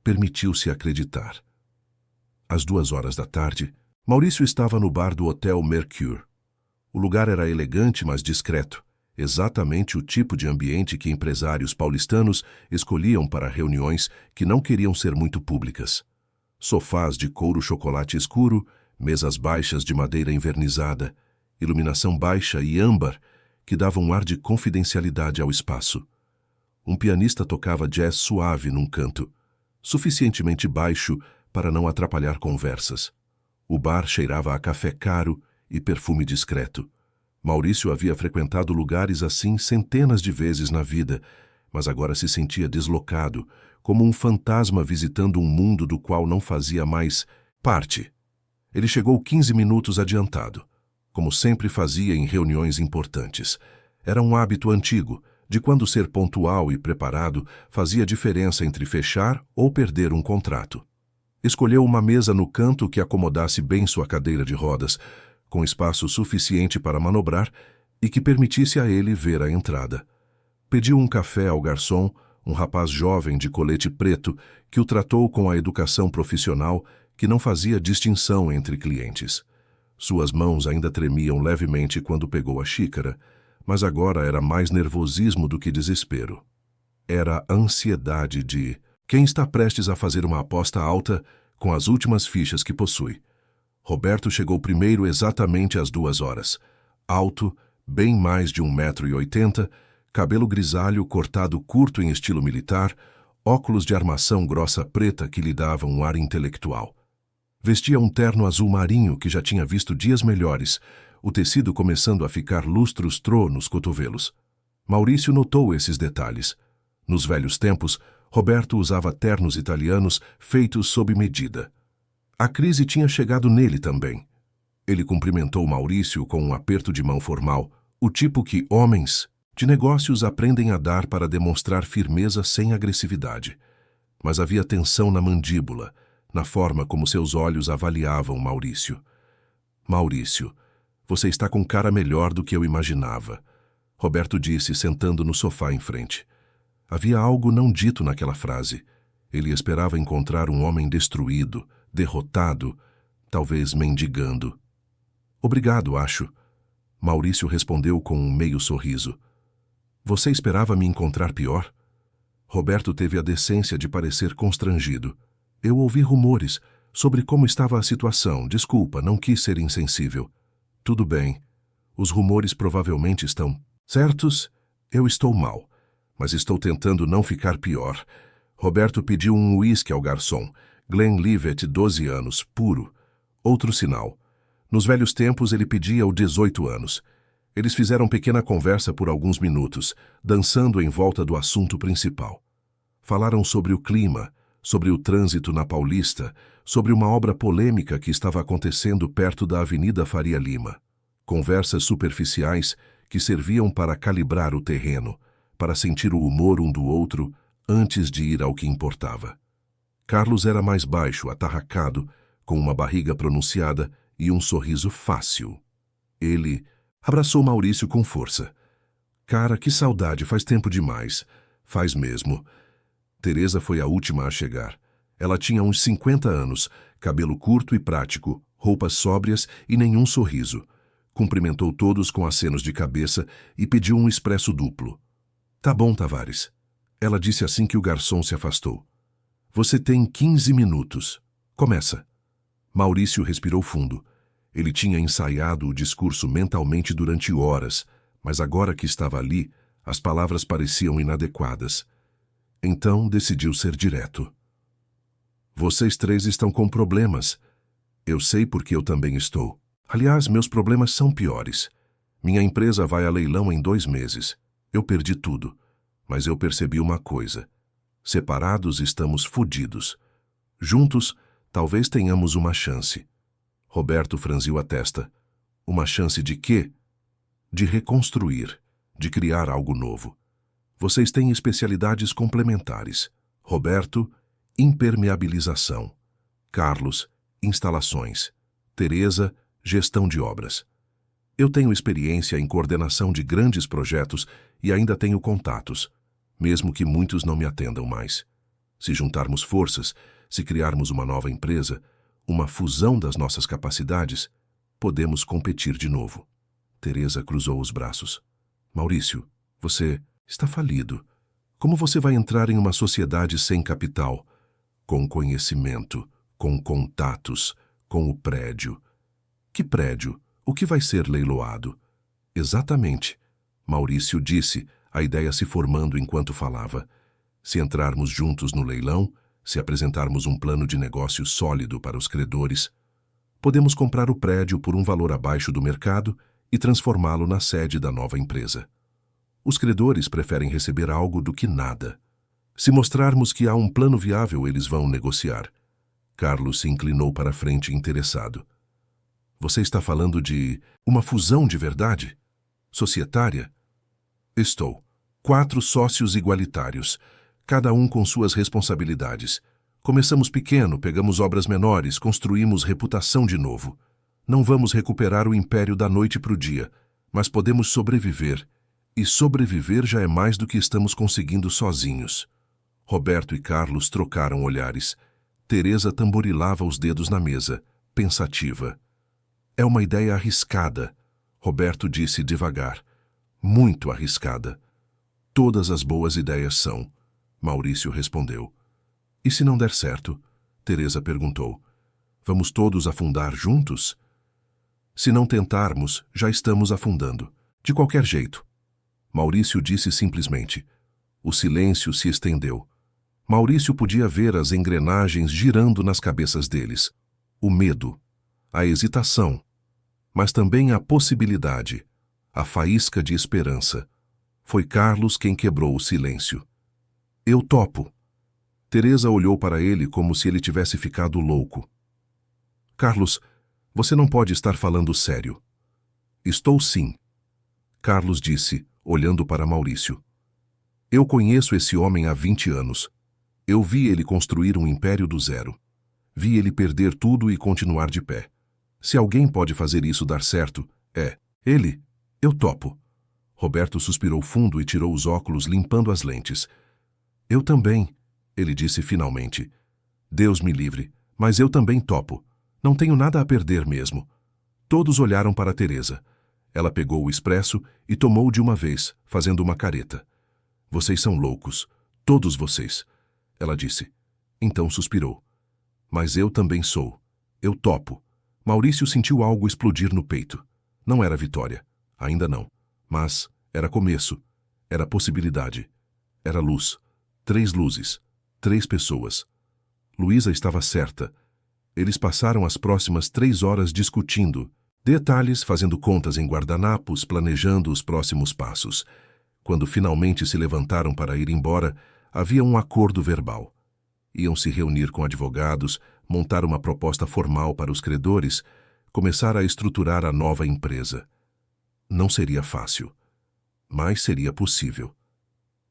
[SPEAKER 1] permitiu-se acreditar. Às 2h da tarde, Maurício estava no bar do Hotel Mercure. O lugar era elegante, mas discreto, exatamente o tipo de ambiente que empresários paulistanos escolhiam para reuniões que não queriam ser muito públicas. Sofás de couro chocolate escuro, mesas baixas de madeira envernizada, iluminação baixa e âmbar que davam um ar de confidencialidade ao espaço. Um pianista tocava jazz suave num canto, suficientemente baixo para não atrapalhar conversas. O bar cheirava a café caro e perfume discreto. Maurício havia frequentado lugares assim centenas de vezes na vida, mas agora se sentia deslocado, como um fantasma visitando um mundo do qual não fazia mais parte. Ele chegou 15 minutos adiantado, como sempre fazia em reuniões importantes. Era um hábito antigo, de quando ser pontual e preparado fazia diferença entre fechar ou perder um contrato. Escolheu uma mesa no canto que acomodasse bem sua cadeira de rodas, com espaço suficiente para manobrar e que permitisse a ele ver a entrada. Pediu um café ao garçom, um rapaz jovem de colete preto que o tratou com a educação profissional que não fazia distinção entre clientes. Suas mãos ainda tremiam levemente quando pegou a xícara, mas agora era mais nervosismo do que desespero. Era a ansiedade de quem está prestes a fazer uma aposta alta com as últimas fichas que possui. Roberto chegou primeiro exatamente às 2h. Alto, bem mais de 1,80 m, cabelo grisalho cortado curto em estilo militar, óculos de armação grossa preta que lhe davam um ar intelectual. Vestia um terno azul marinho que já tinha visto dias melhores, o tecido começando a ficar lustrou nos cotovelos. Maurício notou esses detalhes. Nos velhos tempos, Roberto usava ternos italianos feitos sob medida. A crise tinha chegado nele também. Ele cumprimentou Maurício com um aperto de mão formal, o tipo que homens de negócios aprendem a dar para demonstrar firmeza sem agressividade. Mas havia tensão na mandíbula, na forma como seus olhos avaliavam Maurício. Maurício, você está com cara melhor do que eu imaginava, Roberto disse, sentando no sofá em frente. Havia algo não dito naquela frase. Ele esperava encontrar um homem destruído, derrotado, talvez mendigando. Obrigado, acho. Maurício respondeu com um meio sorriso. Você esperava me encontrar pior? Roberto teve a decência de parecer constrangido. Eu ouvi rumores sobre como estava a situação. Desculpa, não quis ser insensível. Tudo bem. Os rumores provavelmente estão certos. Eu estou mal, mas estou tentando não ficar pior. Roberto pediu um uísque ao garçom. Glenlivet, 12 anos, puro. Outro sinal. Nos velhos tempos ele pedia o 18 anos. Eles fizeram pequena conversa por alguns minutos, dançando em volta do assunto principal. Falaram sobre o clima, sobre o trânsito na Paulista, sobre uma obra polêmica que estava acontecendo perto da Avenida Faria Lima. Conversas superficiais que serviam para calibrar o terreno, para sentir o humor um do outro antes de ir ao que importava. Carlos era mais baixo, atarracado, com uma barriga pronunciada e um sorriso fácil. Ele abraçou Maurício com força. Cara, que saudade, faz tempo demais. Faz mesmo. Teresa foi a última a chegar. Ela tinha uns 50 anos, cabelo curto e prático, roupas sóbrias e nenhum sorriso. Cumprimentou todos com acenos de cabeça e pediu um expresso duplo. Tá bom, Tavares. Ela disse assim que o garçom se afastou. Você tem 15 minutos. Começa. Maurício respirou fundo. Ele tinha ensaiado o discurso mentalmente durante horas, mas agora que estava ali, As palavras pareciam inadequadas. Então decidiu ser direto. Vocês três estão com problemas. Eu sei porque eu também estou. Aliás, meus problemas são piores. Minha empresa vai a leilão em 2 meses. Eu perdi tudo. Mas eu percebi uma coisa. Separados estamos fodidos. Juntos, talvez tenhamos uma chance. Roberto franziu a testa. Uma chance de quê? De reconstruir, de criar algo novo. Vocês têm especialidades complementares. Roberto, impermeabilização. Carlos, instalações. Teresa, gestão de obras. Eu tenho experiência em coordenação de grandes projetos e ainda tenho contatos, mesmo que muitos não me atendam mais. Se juntarmos forças, se criarmos uma nova empresa, uma fusão das nossas capacidades, podemos competir de novo. Teresa cruzou os braços. Maurício, você está falido. Como você vai entrar em uma sociedade sem capital? Com conhecimento, com contatos, com o prédio. Que prédio? O que vai ser leiloado? Exatamente. Maurício disse, a ideia se formando enquanto falava. Se entrarmos juntos no leilão, se apresentarmos um plano de negócio sólido para os credores, podemos comprar o prédio por um valor abaixo do mercado e transformá-lo na sede da nova empresa. Os credores preferem receber algo do que nada. Se mostrarmos que há um plano viável, eles vão negociar. Carlos se inclinou para a frente interessado. Você está falando de uma fusão de verdade? Societária? Estou. 4 sócios igualitários, cada um com suas responsabilidades. Começamos pequeno, pegamos obras menores, construímos reputação de novo. Não vamos recuperar o império da noite para o dia, mas podemos sobreviver. E sobreviver já é mais do que estamos conseguindo sozinhos. Roberto e Carlos trocaram olhares. Teresa tamborilava os dedos na mesa, pensativa. É uma ideia arriscada, Roberto disse devagar. Muito arriscada. Todas as boas ideias são, Maurício respondeu. E se não der certo? Teresa perguntou. Vamos todos afundar juntos? Se não tentarmos, já estamos afundando. De qualquer jeito. Maurício disse simplesmente. O silêncio se estendeu. Maurício podia ver as engrenagens girando nas cabeças deles. O medo, a hesitação, mas também a possibilidade, a faísca de esperança. Foi Carlos quem quebrou o silêncio. Eu topo. Teresa olhou para ele como se ele tivesse ficado louco. Carlos, você não pode estar falando sério. Estou sim. Carlos disse, olhando para Maurício. Eu conheço esse homem há 20 anos. Eu vi ele construir um império do zero. Vi ele perder tudo e continuar de pé. Se alguém pode fazer isso dar certo, é ele. Eu topo. Roberto suspirou fundo e tirou os óculos, limpando as lentes. Eu também, ele disse finalmente. Deus me livre, mas eu também topo. Não tenho nada a perder mesmo. Todos olharam para Teresa. Ela pegou o expresso e tomou de uma vez, fazendo uma careta. Vocês são loucos, todos vocês, ela disse. Então suspirou. Mas eu também sou. Eu topo. Maurício sentiu algo explodir no peito. Não era vitória. Ainda não. Mas era começo. Era possibilidade. Era luz. 3 luzes. 3 pessoas. Luísa estava certa. Eles passaram as próximas 3 horas discutindo. Detalhes, fazendo contas em guardanapos, planejando os próximos passos. Quando finalmente se levantaram para ir embora, havia um acordo verbal. Iam se reunir com advogados, montar uma proposta formal para os credores, começar a estruturar a nova empresa. Não seria fácil, mas seria possível.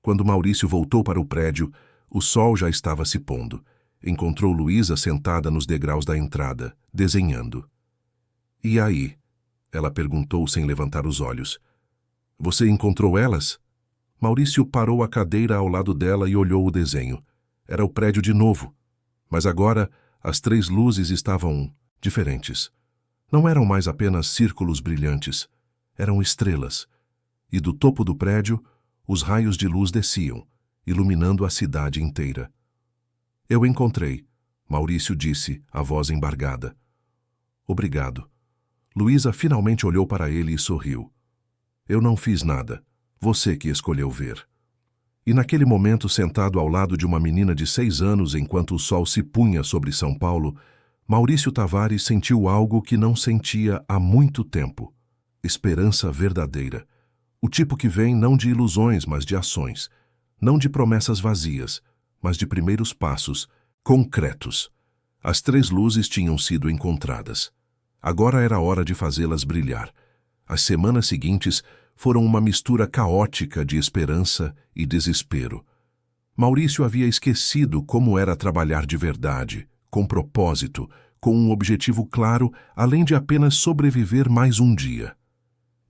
[SPEAKER 1] Quando Maurício voltou para o prédio, o sol já estava se pondo. Encontrou Luísa sentada nos degraus da entrada, desenhando. E aí? Ela perguntou sem levantar os olhos. Você encontrou elas? Maurício parou a cadeira ao lado dela e olhou o desenho. Era o prédio de novo. Mas agora, as 3 luzes estavam diferentes. Não eram mais apenas círculos brilhantes. Eram estrelas. E do topo do prédio, os raios de luz desciam, iluminando a cidade inteira. Eu encontrei, Maurício disse, a voz embargada. Obrigado. Luísa finalmente olhou para ele e sorriu. Eu não fiz nada. Você que escolheu ver. E naquele momento, sentado ao lado de uma menina de 6 anos enquanto o sol se punha sobre São Paulo, Maurício Tavares sentiu algo que não sentia há muito tempo: esperança verdadeira. O tipo que vem não de ilusões, mas de ações. Não de promessas vazias, mas de primeiros passos, concretos. As 3 luzes tinham sido encontradas. Agora era hora de fazê-las brilhar. As semanas seguintes foram uma mistura caótica de esperança e desespero. Maurício havia esquecido como era trabalhar de verdade, com propósito, com um objetivo claro, além de apenas sobreviver mais um dia.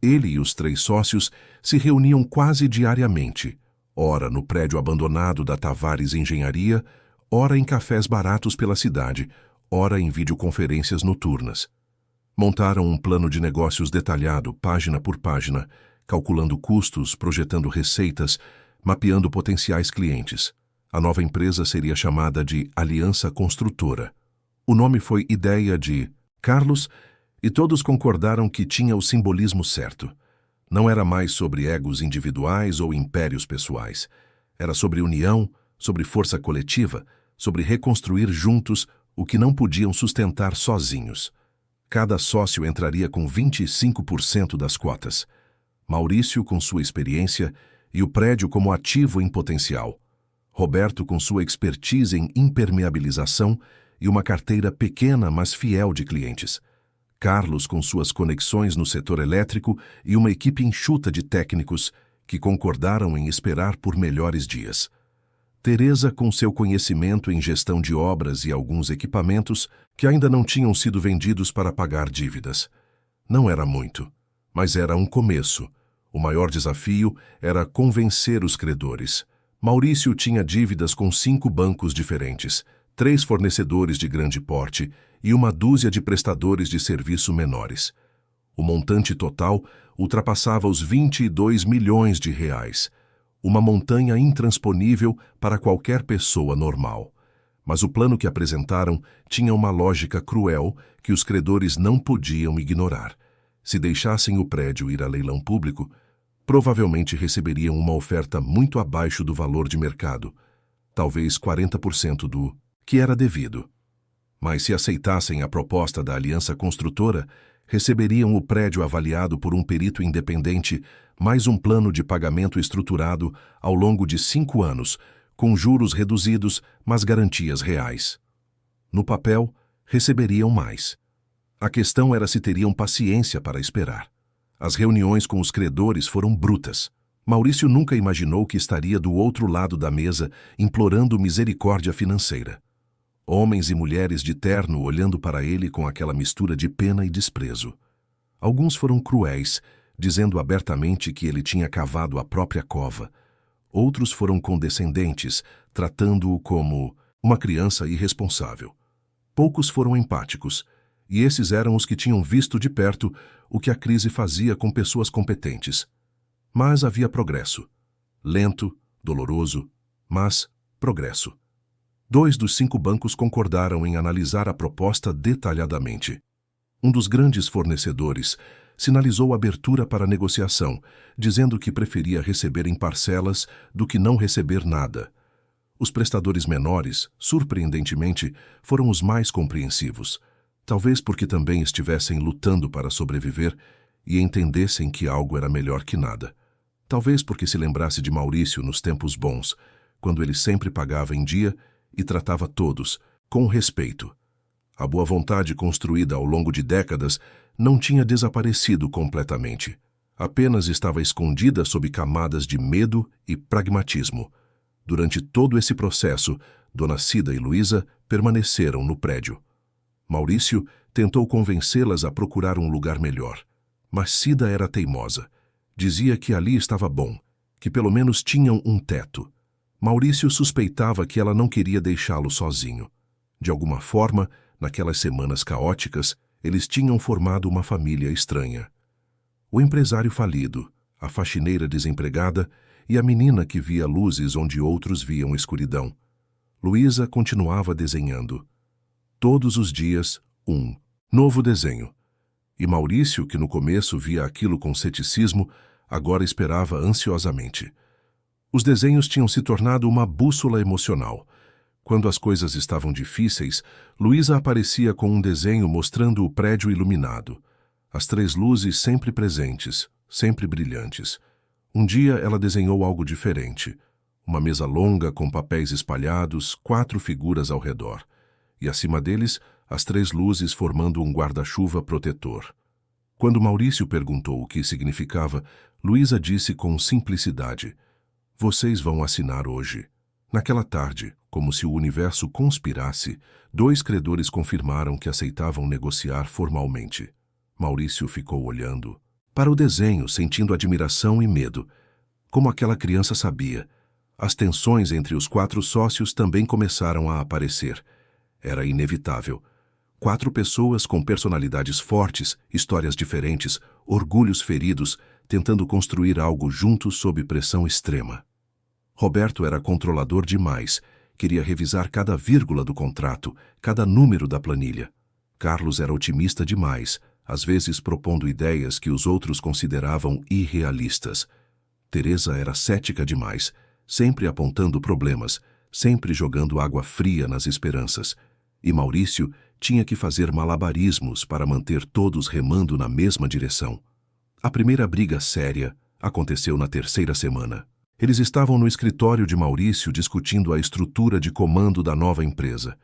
[SPEAKER 1] Ele e os 3 sócios se reuniam quase diariamente, ora no prédio abandonado da Tavares Engenharia, ora em cafés baratos pela cidade, ora em videoconferências noturnas. Montaram um plano de negócios detalhado, página por página, calculando custos, projetando receitas, mapeando potenciais clientes. A nova empresa seria chamada de Aliança Construtora. O nome foi ideia de Carlos, e todos concordaram que tinha o simbolismo certo. Não era mais sobre egos individuais ou impérios pessoais. Era sobre união, sobre força coletiva, sobre reconstruir juntos o que não podiam sustentar sozinhos. Cada sócio entraria com 25% das cotas. Maurício com sua experiência e o prédio como ativo em potencial. Roberto com sua expertise em impermeabilização e uma carteira pequena, mas fiel de clientes. Carlos com suas conexões no setor elétrico e uma equipe enxuta de técnicos que concordaram em esperar por melhores dias. Teresa com seu conhecimento em gestão de obras e alguns equipamentos que ainda não tinham sido vendidos para pagar dívidas. Não era muito, mas era um começo. O maior desafio era convencer os credores. Maurício tinha dívidas com 5 bancos diferentes, 3 fornecedores de grande porte e uma dúzia de prestadores de serviço menores. O montante total ultrapassava os 22 milhões de reais. Uma montanha intransponível para qualquer pessoa normal. Mas o plano que apresentaram tinha uma lógica cruel que os credores não podiam ignorar. Se deixassem o prédio ir a leilão público, provavelmente receberiam uma oferta muito abaixo do valor de mercado, talvez 40% do que era devido. Mas se aceitassem a proposta da Aliança Construtora, receberiam o prédio avaliado por um perito independente, mais um plano de pagamento estruturado ao longo de 5 anos, com juros reduzidos, mas garantias reais. No papel, receberiam mais. A questão era se teriam paciência para esperar. As reuniões com os credores foram brutas. Maurício nunca imaginou que estaria do outro lado da mesa, implorando misericórdia financeira. Homens e mulheres de terno olhando para ele com aquela mistura de pena e desprezo. Alguns foram cruéis, dizendo abertamente que ele tinha cavado a própria cova. Outros foram condescendentes, tratando-o como uma criança irresponsável. Poucos foram empáticos, e esses eram os que tinham visto de perto o que a crise fazia com pessoas competentes. Mas havia progresso. Lento, doloroso, mas progresso. 2 dos 5 bancos concordaram em analisar a proposta detalhadamente. Um dos grandes fornecedores sinalizou abertura para negociação, dizendo que preferia receber em parcelas do que não receber nada. Os prestadores menores, surpreendentemente, foram os mais compreensivos, talvez porque também estivessem lutando para sobreviver e entendessem que algo era melhor que nada. Talvez porque se lembrasse de Maurício nos tempos bons, quando ele sempre pagava em dia e tratava todos com respeito. A boa vontade construída ao longo de décadas não tinha desaparecido completamente. Apenas estava escondida sob camadas de medo e pragmatismo. Durante todo esse processo, Dona Cida e Luísa permaneceram no prédio. Maurício tentou convencê-las a procurar um lugar melhor, mas Cida era teimosa. Dizia que ali estava bom, que pelo menos tinham um teto. Maurício suspeitava que ela não queria deixá-lo sozinho. De alguma forma, naquelas semanas caóticas, eles tinham formado uma família estranha. O empresário falido, a faxineira desempregada e a menina que via luzes onde outros viam escuridão. Luísa continuava desenhando. Todos os dias, um novo desenho. E Maurício, que no começo via aquilo com ceticismo, agora esperava ansiosamente. Os desenhos tinham se tornado uma bússola emocional. Quando as coisas estavam difíceis, Luísa aparecia com um desenho mostrando o prédio iluminado. As 3 luzes sempre presentes, sempre brilhantes. Um dia ela desenhou algo diferente. Uma mesa longa com papéis espalhados, 4 figuras ao redor. E acima deles, as 3 luzes formando um guarda-chuva protetor. Quando Maurício perguntou o que significava, Luísa disse com simplicidade: "Vocês vão assinar hoje." Naquela tarde, como se o universo conspirasse, 2 credores confirmaram que aceitavam negociar formalmente. Maurício ficou olhando para o desenho, sentindo admiração e medo. Como aquela criança sabia, as tensões entre os 4 sócios também começaram a aparecer. Era inevitável. 4 pessoas com personalidades fortes, histórias diferentes, orgulhos feridos, tentando construir algo juntos sob pressão extrema. Roberto era controlador demais, queria revisar cada vírgula do contrato, cada número da planilha. Carlos era otimista demais, às vezes propondo ideias que os outros consideravam irrealistas. Teresa era cética demais, sempre apontando problemas, sempre jogando água fria nas esperanças. E Maurício tinha que fazer malabarismos para manter todos remando na mesma direção. A primeira briga séria aconteceu na 3ª semana. Eles estavam no escritório de Maurício discutindo a estrutura de comando da nova empresa.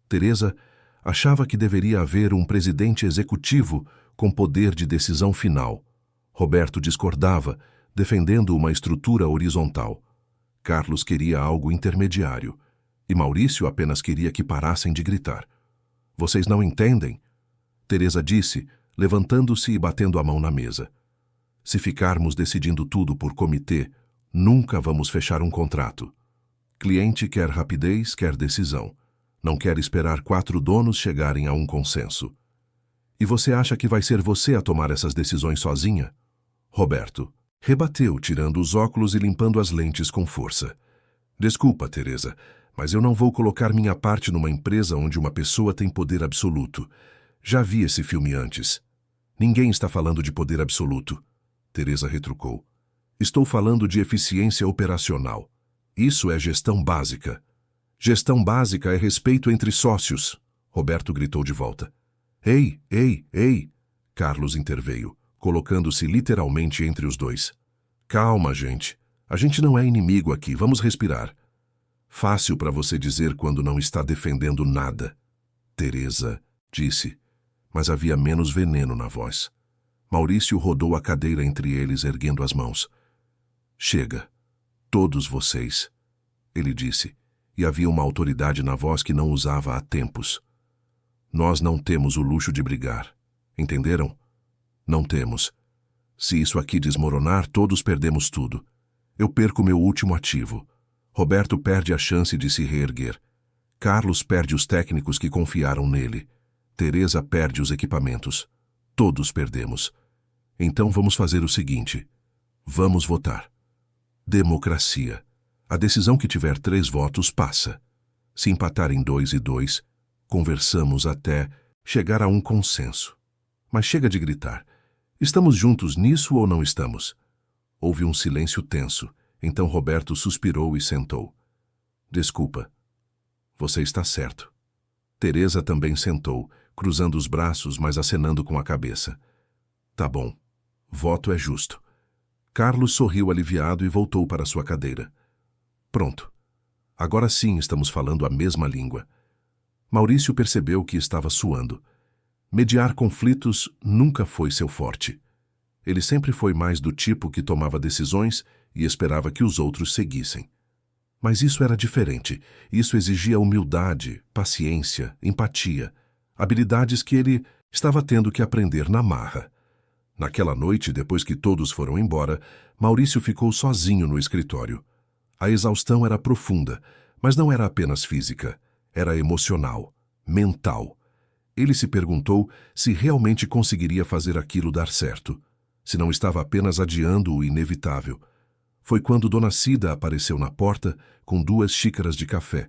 [SPEAKER 1] Teresa achava que deveria haver um presidente executivo com poder de decisão final. Roberto discordava, defendendo uma estrutura horizontal. Carlos queria algo intermediário, e Maurício apenas queria que parassem de gritar. "Vocês não entendem?" Teresa disse, levantando-se e batendo a mão na mesa. "Se ficarmos decidindo tudo por comitê, nunca vamos fechar um contrato. Cliente quer rapidez, quer decisão. Não quer esperar 4 donos chegarem a um consenso. E você acha que vai ser você a tomar essas decisões sozinha?" Roberto rebateu, tirando os óculos e limpando as lentes com força. "Desculpa, Teresa, mas eu não vou colocar minha parte numa empresa onde uma pessoa tem poder absoluto. Já vi esse filme antes." "Ninguém está falando de poder absoluto," Teresa retrucou. "Estou falando de eficiência operacional. Isso é gestão básica." "Gestão básica é respeito entre sócios," Roberto gritou de volta. Ei, ei! Carlos interveio, colocando-se literalmente entre os dois. "Calma, gente. A gente não é inimigo aqui, vamos respirar." "Fácil para você dizer quando não está defendendo nada," Teresa disse, mas havia menos veneno na voz. Maurício rodou a cadeira entre eles, erguendo as mãos. "Chega. Todos vocês," ele disse, e havia uma autoridade na voz que não usava há tempos. "Nós não temos o luxo de brigar. Entenderam? Não temos. Se isso aqui desmoronar, todos perdemos tudo. Eu perco meu último ativo. Roberto perde a chance de se reerguer. Carlos perde os técnicos que confiaram nele. Teresa perde os equipamentos. Todos perdemos. Então vamos fazer o seguinte. Vamos votar. Democracia. A decisão que tiver 3 votos passa. Se empatar em 2 e 2, conversamos até chegar a um consenso. Mas chega de gritar. Estamos juntos nisso ou não estamos?" Houve um silêncio tenso. Então Roberto suspirou e sentou. "Desculpa. Você está certo." Teresa também sentou, cruzando os braços, mas acenando com a cabeça. "Tá bom. Voto é justo." Carlos sorriu aliviado e voltou para sua cadeira. "Pronto. Agora sim estamos falando a mesma língua." Maurício percebeu que estava suando. Mediar conflitos nunca foi seu forte. Ele sempre foi mais do tipo que tomava decisões e esperava que os outros seguissem. Mas isso era diferente. Isso exigia humildade, paciência, empatia, habilidades que ele estava tendo que aprender na marra. Naquela noite, depois que todos foram embora, Maurício ficou sozinho no escritório. A exaustão era profunda, mas não era apenas física. Era emocional, mental. Ele se perguntou se realmente conseguiria fazer aquilo dar certo, se não estava apenas adiando o inevitável. Foi quando Dona Cida apareceu na porta com 2 xícaras de café.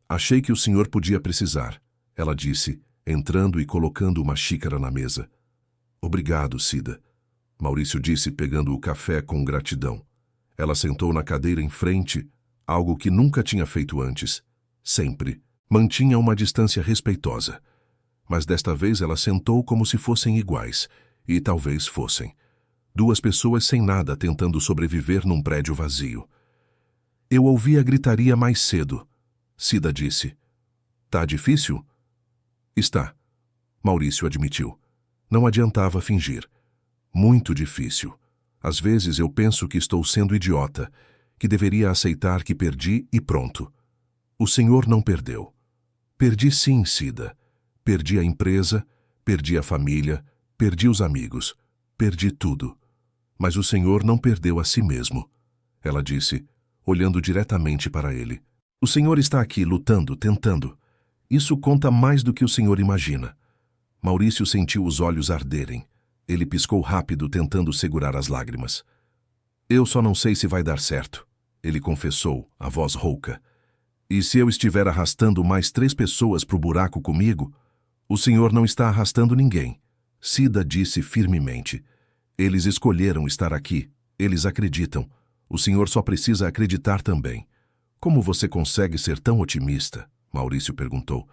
[SPEAKER 1] "Achei que o senhor podia precisar," ela disse, entrando e colocando uma xícara na mesa. "Obrigado, Cida." Maurício disse, pegando o café com gratidão. Ela sentou na cadeira em frente, algo que nunca tinha feito antes. Sempre. Mantinha uma distância respeitosa. Mas desta vez ela sentou como se fossem iguais, e talvez fossem. Duas pessoas sem nada tentando sobreviver num prédio vazio. Eu ouvi a gritaria mais cedo. Cida disse. Tá difícil? Está. Maurício admitiu. Não adiantava fingir. Muito difícil. Às vezes eu penso que estou sendo idiota, que deveria aceitar que perdi e pronto. O senhor não perdeu. Perdi sim, Cida. Perdi a empresa, perdi a família, perdi os amigos, perdi tudo. Mas o senhor não perdeu a si mesmo. Ela disse, olhando diretamente para ele. O senhor está aqui lutando, tentando. Isso conta mais do que o senhor imagina. Maurício sentiu os olhos arderem. Ele piscou rápido, tentando segurar as lágrimas. Eu só não sei se vai dar certo, ele confessou, a voz rouca. E se eu estiver arrastando mais 3 pessoas para o buraco comigo? O senhor não está arrastando ninguém. Cida disse firmemente. Eles escolheram estar aqui. Eles acreditam. O senhor só precisa acreditar também. Como você consegue ser tão otimista? Maurício perguntou.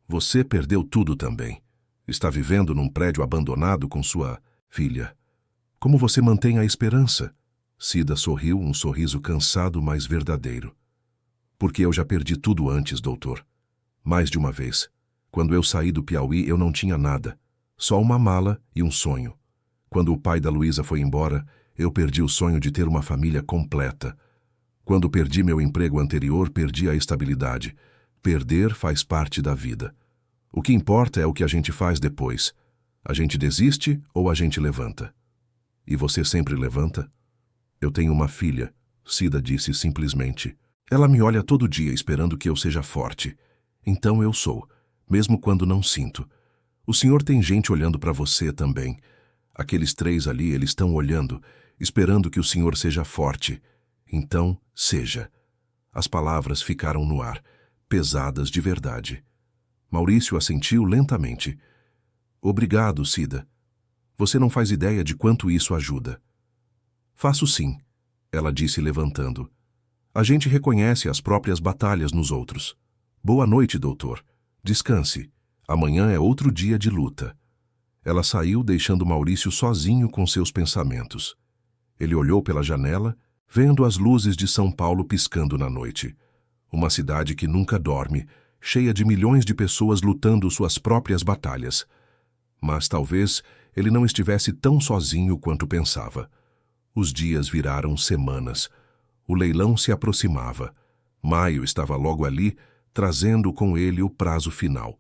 [SPEAKER 1] Você perdeu tudo também. Está vivendo num prédio abandonado com sua filha. Como você mantém a esperança? Cida sorriu, um sorriso cansado, mas verdadeiro. Porque eu já perdi tudo antes, doutor. Mais de uma vez. Quando eu saí do Piauí, eu não tinha nada. Só uma mala e um sonho. Quando o pai da Luísa foi embora, eu perdi o sonho de ter uma família completa. Quando perdi meu emprego anterior, perdi a estabilidade. Perder faz parte da vida. O que importa é o que a gente faz depois. A gente desiste ou a gente levanta? E você sempre levanta? Eu tenho uma filha, Cida disse simplesmente. Ela me olha todo dia esperando que eu seja forte. Então eu sou, mesmo quando não sinto. O senhor tem gente olhando para você também. Aqueles 3 ali, eles estão olhando, esperando que o senhor seja forte. Então, seja. As palavras ficaram no ar, pesadas de verdade. Maurício assentiu lentamente. Obrigado, Cida. Você não faz ideia de quanto isso ajuda. Faço sim, ela disse levantando. A gente reconhece as próprias batalhas nos outros. Boa noite, doutor. Descanse. Amanhã é outro dia de luta. Ela saiu, deixando Maurício sozinho com seus pensamentos. Ele olhou pela janela, vendo as luzes de São Paulo piscando na noite. Uma cidade que nunca dorme, cheia de milhões de pessoas lutando suas próprias batalhas. Mas talvez ele não estivesse tão sozinho quanto pensava. Os dias viraram semanas. O leilão se aproximava. Maio estava logo ali, trazendo com ele o prazo final.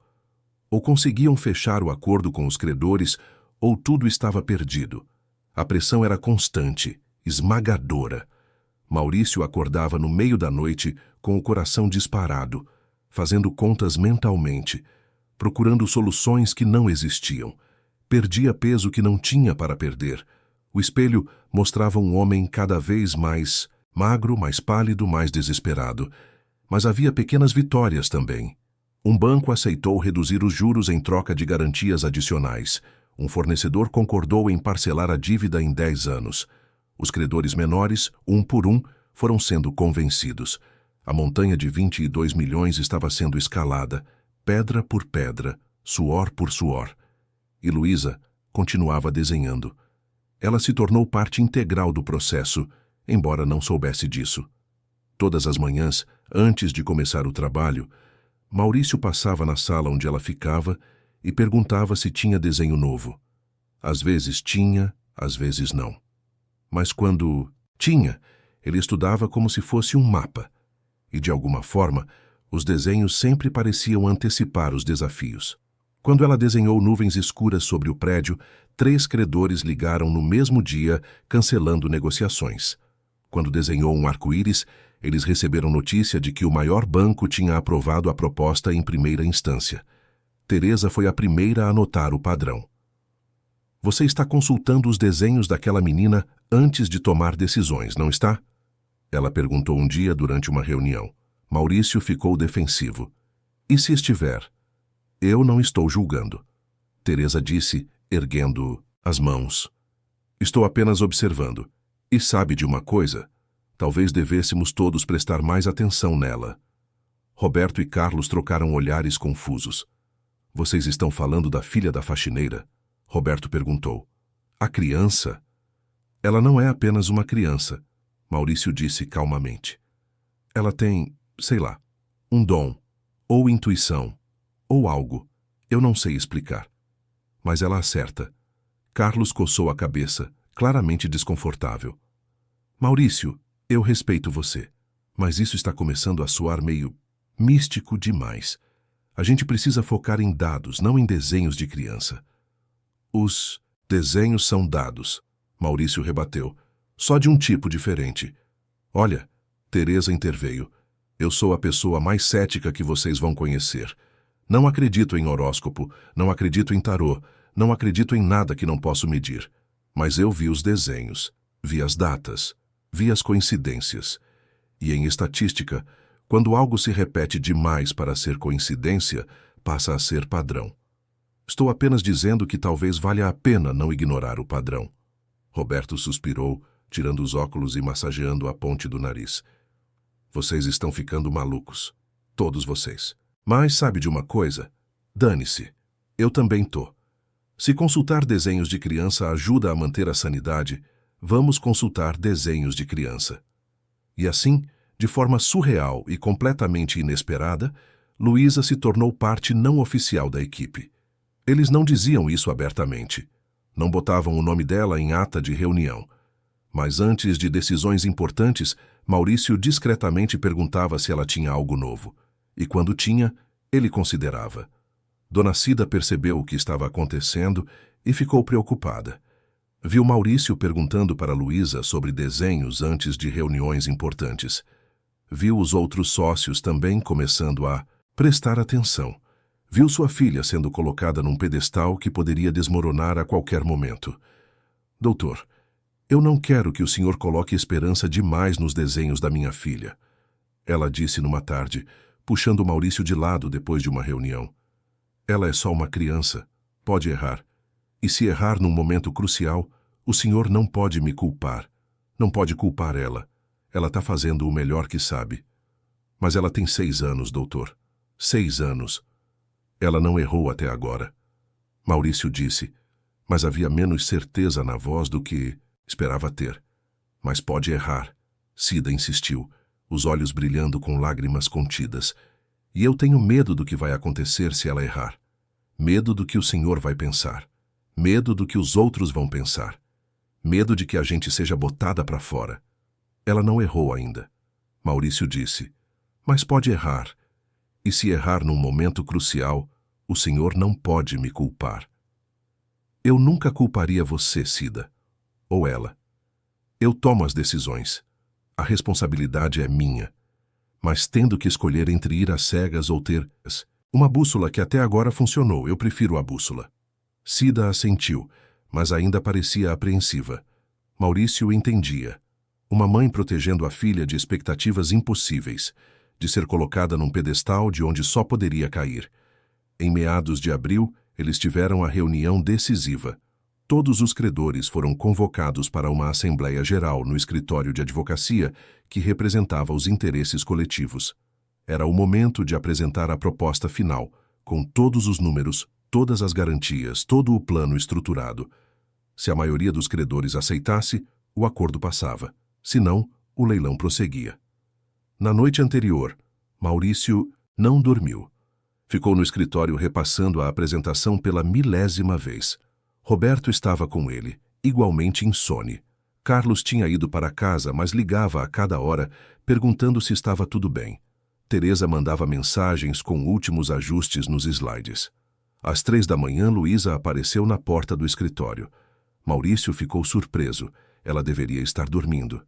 [SPEAKER 1] Ou conseguiam fechar o acordo com os credores, ou tudo estava perdido. A pressão era constante, esmagadora. Maurício acordava no meio da noite com o coração disparado, fazendo contas mentalmente, procurando soluções que não existiam. Perdia peso que não tinha para perder. O espelho mostrava um homem cada vez mais magro, mais pálido, mais desesperado. Mas havia pequenas vitórias também. Um banco aceitou reduzir os juros em troca de garantias adicionais. Um fornecedor concordou em parcelar a dívida em 10 anos. Os credores menores, um por um, foram sendo convencidos. A montanha de 22 milhões estava sendo escalada, pedra por pedra, suor por suor. E Luísa continuava desenhando. Ela se tornou parte integral do processo, embora não soubesse disso. Todas as manhãs, antes de começar o trabalho, Maurício passava na sala onde ela ficava e perguntava se tinha desenho novo. Às vezes tinha, às vezes não. Mas quando tinha, ele estudava como se fosse um mapa. E, de alguma forma, os desenhos sempre pareciam antecipar os desafios. Quando ela desenhou nuvens escuras sobre o prédio, 3 credores ligaram no mesmo dia, cancelando negociações. Quando desenhou um arco-íris, eles receberam notícia de que o maior banco tinha aprovado a proposta em primeira instância. Teresa foi a primeira a notar o padrão. Você está consultando os desenhos daquela menina antes de tomar decisões, não está? Ela perguntou um dia durante uma reunião. Maurício ficou defensivo. E se estiver? Eu não estou julgando. Teresa disse, erguendo as mãos. Estou apenas observando. E sabe de uma coisa? Talvez devêssemos todos prestar mais atenção nela. Roberto e Carlos trocaram olhares confusos. Vocês estão falando da filha da faxineira? Roberto perguntou. A criança? Ela não é apenas uma criança, Maurício disse calmamente. Ela tem, sei lá, um dom, ou intuição, ou algo. Eu não sei explicar. Mas ela acerta. Carlos coçou a cabeça, claramente desconfortável. Maurício, eu respeito você, mas isso está começando a soar meio místico demais. A gente precisa focar em dados, não em desenhos de criança. Os desenhos são dados, Maurício rebateu, só de um tipo diferente. Olha, Teresa interveio. Eu sou a pessoa mais cética que vocês vão conhecer. Não acredito em horóscopo, não acredito em tarô, não acredito em nada que não posso medir. Mas eu vi os desenhos, vi as datas, vi as coincidências. E em estatística, quando algo se repete demais para ser coincidência, passa a ser padrão. Estou apenas dizendo que talvez valha a pena não ignorar o padrão. Roberto suspirou, tirando os óculos e massageando a ponte do nariz. Vocês estão ficando malucos. Todos vocês. Mas sabe de uma coisa? Dane-se. Eu também tô. Se consultar desenhos de criança ajuda a manter a sanidade, vamos consultar desenhos de criança. E assim, de forma surreal e completamente inesperada, Luísa se tornou parte não oficial da equipe. Eles não diziam isso abertamente. Não botavam o nome dela em ata de reunião. Mas antes de decisões importantes, Maurício discretamente perguntava se ela tinha algo novo. E quando tinha, ele considerava. Dona Cida percebeu o que estava acontecendo e ficou preocupada. Viu Maurício perguntando para Luísa sobre desenhos antes de reuniões importantes. Viu os outros sócios também começando a prestar atenção. Viu sua filha sendo colocada num pedestal que poderia desmoronar a qualquer momento. Doutor, eu não quero que o senhor coloque esperança demais nos desenhos da minha filha. Ela disse numa tarde, puxando Maurício de lado depois de uma reunião. Ela é só uma criança, pode errar. E se errar num momento crucial, o senhor não pode me culpar. Não pode culpar ela. Ela está fazendo o melhor que sabe. Mas ela tem 6 anos, doutor. 6 anos. Ela não errou até agora. Maurício disse, mas havia menos certeza na voz do que esperava ter. Mas pode errar. Cida insistiu, os olhos brilhando com lágrimas contidas. E eu tenho medo do que vai acontecer se ela errar. Medo do que o senhor vai pensar. Medo do que os outros vão pensar. Medo de que a gente seja botada para fora. Ela não errou ainda. Maurício disse, mas pode errar. E se errar num momento crucial, o senhor não pode me culpar. Eu nunca culparia você, Cida. Ou ela. Eu tomo as decisões. A responsabilidade é minha. Mas tendo que escolher entre ir às cegas ou ter uma bússola que até agora funcionou, eu prefiro a bússola. Cida assentiu, mas ainda parecia apreensiva. Maurício entendia. Uma mãe protegendo a filha de expectativas impossíveis, de ser colocada num pedestal de onde só poderia cair. Em meados de abril, eles tiveram a reunião decisiva. Todos os credores foram convocados para uma Assembleia Geral no escritório de advocacia que representava os interesses coletivos. Era o momento de apresentar a proposta final, com todos os números, todas as garantias, todo o plano estruturado. Se a maioria dos credores aceitasse, o acordo passava. Se não, o leilão prosseguia. Na noite anterior, Maurício não dormiu. Ficou no escritório repassando a apresentação pela 1000ª vez. Roberto estava com ele, igualmente insone. Carlos tinha ido para casa, mas ligava a cada hora, perguntando se estava tudo bem. Teresa mandava mensagens com últimos ajustes nos slides. Às 3 da manhã, Luísa apareceu na porta do escritório. Maurício ficou surpreso. Ela deveria estar dormindo.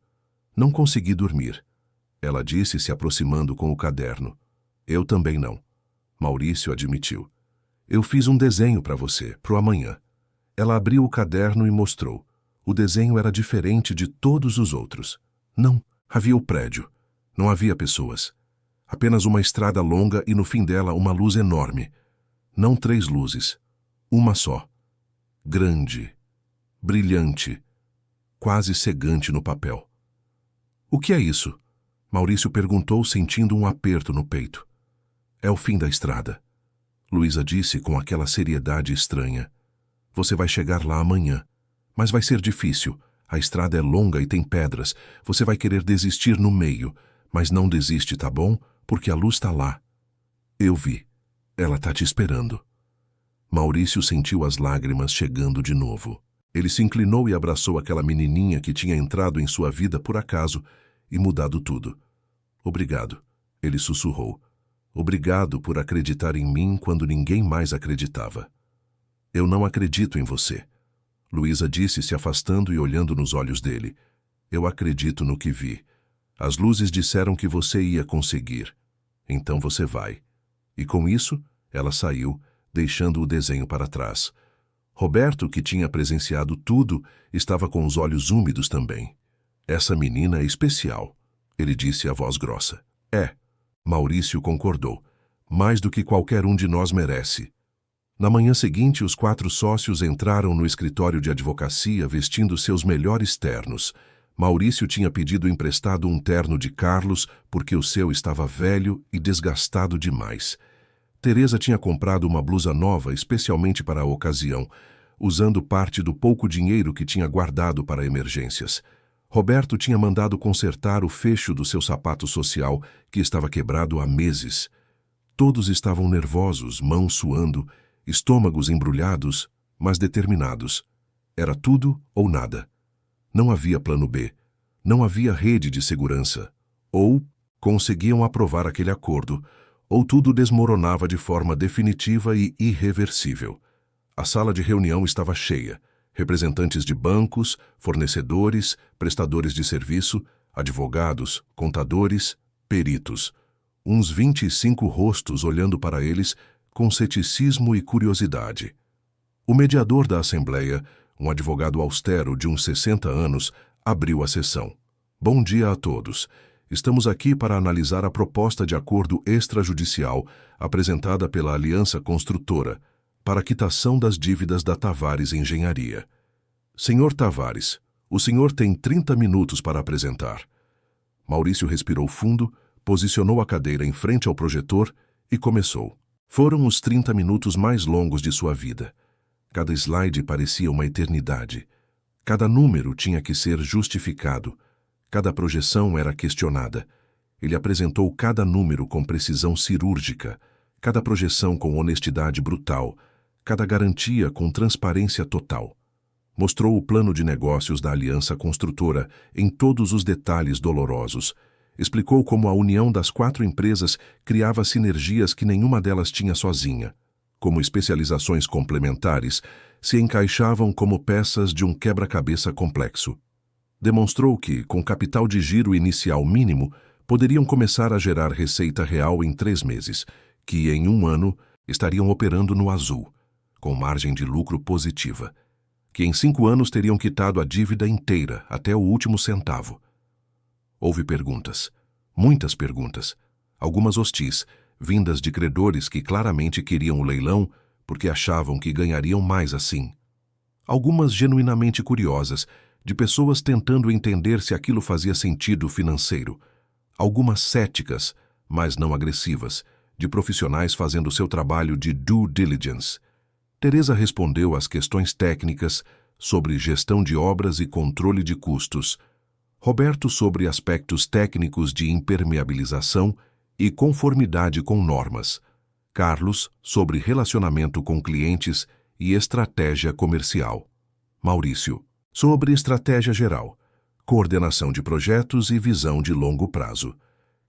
[SPEAKER 1] Não consegui dormir. Ela disse, se aproximando com o caderno. Eu também não. Maurício admitiu. Eu fiz um desenho para você, pro amanhã. Ela abriu o caderno e mostrou. O desenho era diferente de todos os outros. Não, havia o prédio. Não havia pessoas. Apenas uma estrada longa e no fim dela uma luz enorme. Não 3 luzes. Uma só. Grande. Brilhante. quase cegante no papel. O que é isso? Maurício perguntou, sentindo um aperto no peito. É o fim da estrada. Luísa disse com aquela seriedade estranha. Você vai chegar lá amanhã, mas vai ser difícil. A estrada é longa e tem pedras. Você vai querer desistir no meio, mas não desiste, tá bom? Porque a luz está lá. Eu vi. Ela tá te esperando. Maurício sentiu as lágrimas chegando de novo. Ele se inclinou e abraçou aquela menininha que tinha entrado em sua vida por acaso e mudado tudo. Obrigado, ele sussurrou. Obrigado por acreditar em mim quando ninguém mais acreditava. Eu não acredito em você. Luísa disse, se afastando e olhando nos olhos dele. Eu acredito no que vi. As luzes disseram que você ia conseguir. Então você vai. E com isso, ela saiu, deixando o desenho para trás. Roberto, que tinha presenciado tudo, estava com os olhos úmidos também. Essa menina é especial, ele disse a voz grossa. É. Maurício concordou. Mais do que qualquer um de nós merece. Na manhã seguinte, os 4 sócios entraram no escritório de advocacia vestindo seus melhores ternos. Maurício tinha pedido emprestado um terno de Carlos porque o seu estava velho e desgastado demais. Teresa tinha comprado uma blusa nova especialmente para a ocasião, usando parte do pouco dinheiro que tinha guardado para emergências. Roberto tinha mandado consertar o fecho do seu sapato social, que estava quebrado há meses. Todos estavam nervosos, mãos suando, estômagos embrulhados, mas determinados. Era tudo ou nada. Não havia plano B. Não havia rede de segurança. Ou conseguiam aprovar aquele acordo, ou tudo desmoronava de forma definitiva e irreversível. A sala de reunião estava cheia. Representantes de bancos, fornecedores, prestadores de serviço, advogados, contadores, peritos. Uns 25 rostos olhando para eles com ceticismo e curiosidade. O mediador da assembleia, um advogado austero de uns 60 anos, abriu a sessão. Bom dia a todos. Estamos aqui para analisar a proposta de acordo extrajudicial apresentada pela Aliança Construtora para a quitação das dívidas da Tavares Engenharia. Senhor Tavares, o senhor tem 30 minutos para apresentar. Maurício respirou fundo, posicionou a cadeira em frente ao projetor e começou. Foram os 30 minutos mais longos de sua vida. Cada slide parecia uma eternidade. Cada número tinha que ser justificado. Cada projeção era questionada. Ele apresentou cada número com precisão cirúrgica, cada projeção com honestidade brutal, cada garantia com transparência total. Mostrou o plano de negócios da Aliança Construtora em todos os detalhes dolorosos. Explicou como a união das 4 empresas criava sinergias que nenhuma delas tinha sozinha. Como especializações complementares se encaixavam como peças de um quebra-cabeça complexo. Demonstrou que, com capital de giro inicial mínimo, poderiam começar a gerar receita real em 3 meses, que em 1 ano estariam operando no azul, com margem de lucro positiva, que em 5 anos teriam quitado a dívida inteira, até o último centavo. Houve perguntas, muitas perguntas, algumas hostis, vindas de credores que claramente queriam o leilão porque achavam que ganhariam mais assim. Algumas genuinamente curiosas, de pessoas tentando entender se aquilo fazia sentido financeiro. Algumas céticas, mas não agressivas, de profissionais fazendo seu trabalho de due diligence. Teresa respondeu às questões técnicas sobre gestão de obras e controle de custos. Roberto sobre aspectos técnicos de impermeabilização e conformidade com normas. Carlos sobre relacionamento com clientes e estratégia comercial. Maurício sobre estratégia geral, coordenação de projetos e visão de longo prazo.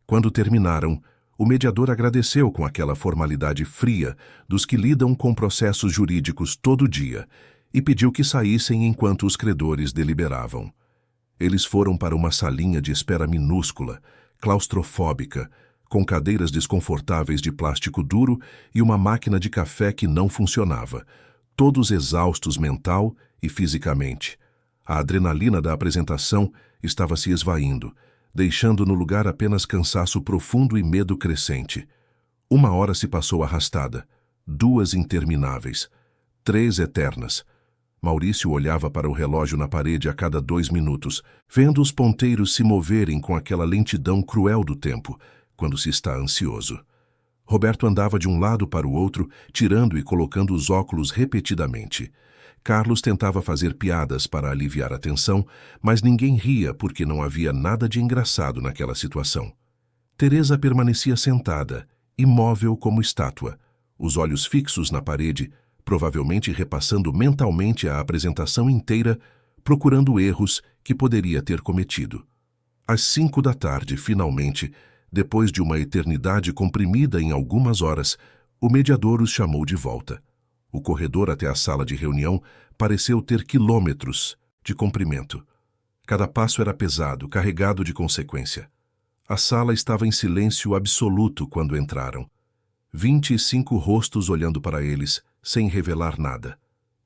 [SPEAKER 1] Quando terminaram, o mediador agradeceu com aquela formalidade fria dos que lidam com processos jurídicos todo dia e pediu que saíssem enquanto os credores deliberavam. Eles foram para uma salinha de espera minúscula, claustrofóbica, com cadeiras desconfortáveis de plástico duro e uma máquina de café que não funcionava, todos exaustos mental e fisicamente. A adrenalina da apresentação estava se esvaindo, deixando no lugar apenas cansaço profundo e medo crescente. 1 hora se passou arrastada, 2 intermináveis, 3 eternas. Maurício olhava para o relógio na parede a cada 2 minutos, vendo os ponteiros se moverem com aquela lentidão cruel do tempo, quando se está ansioso. Roberto andava de um lado para o outro, tirando e colocando os óculos repetidamente. Carlos tentava fazer piadas para aliviar a tensão, mas ninguém ria porque não havia nada de engraçado naquela situação. Teresa permanecia sentada, imóvel como estátua, os olhos fixos na parede, provavelmente repassando mentalmente a apresentação inteira, procurando erros que poderia ter cometido. Às 5 da tarde, finalmente, depois de uma eternidade comprimida em algumas horas, o mediador os chamou de volta. O corredor até a sala de reunião pareceu ter quilômetros de comprimento. Cada passo era pesado, carregado de consequência. A sala estava em silêncio absoluto quando entraram. 25 rostos olhando para eles, sem revelar nada.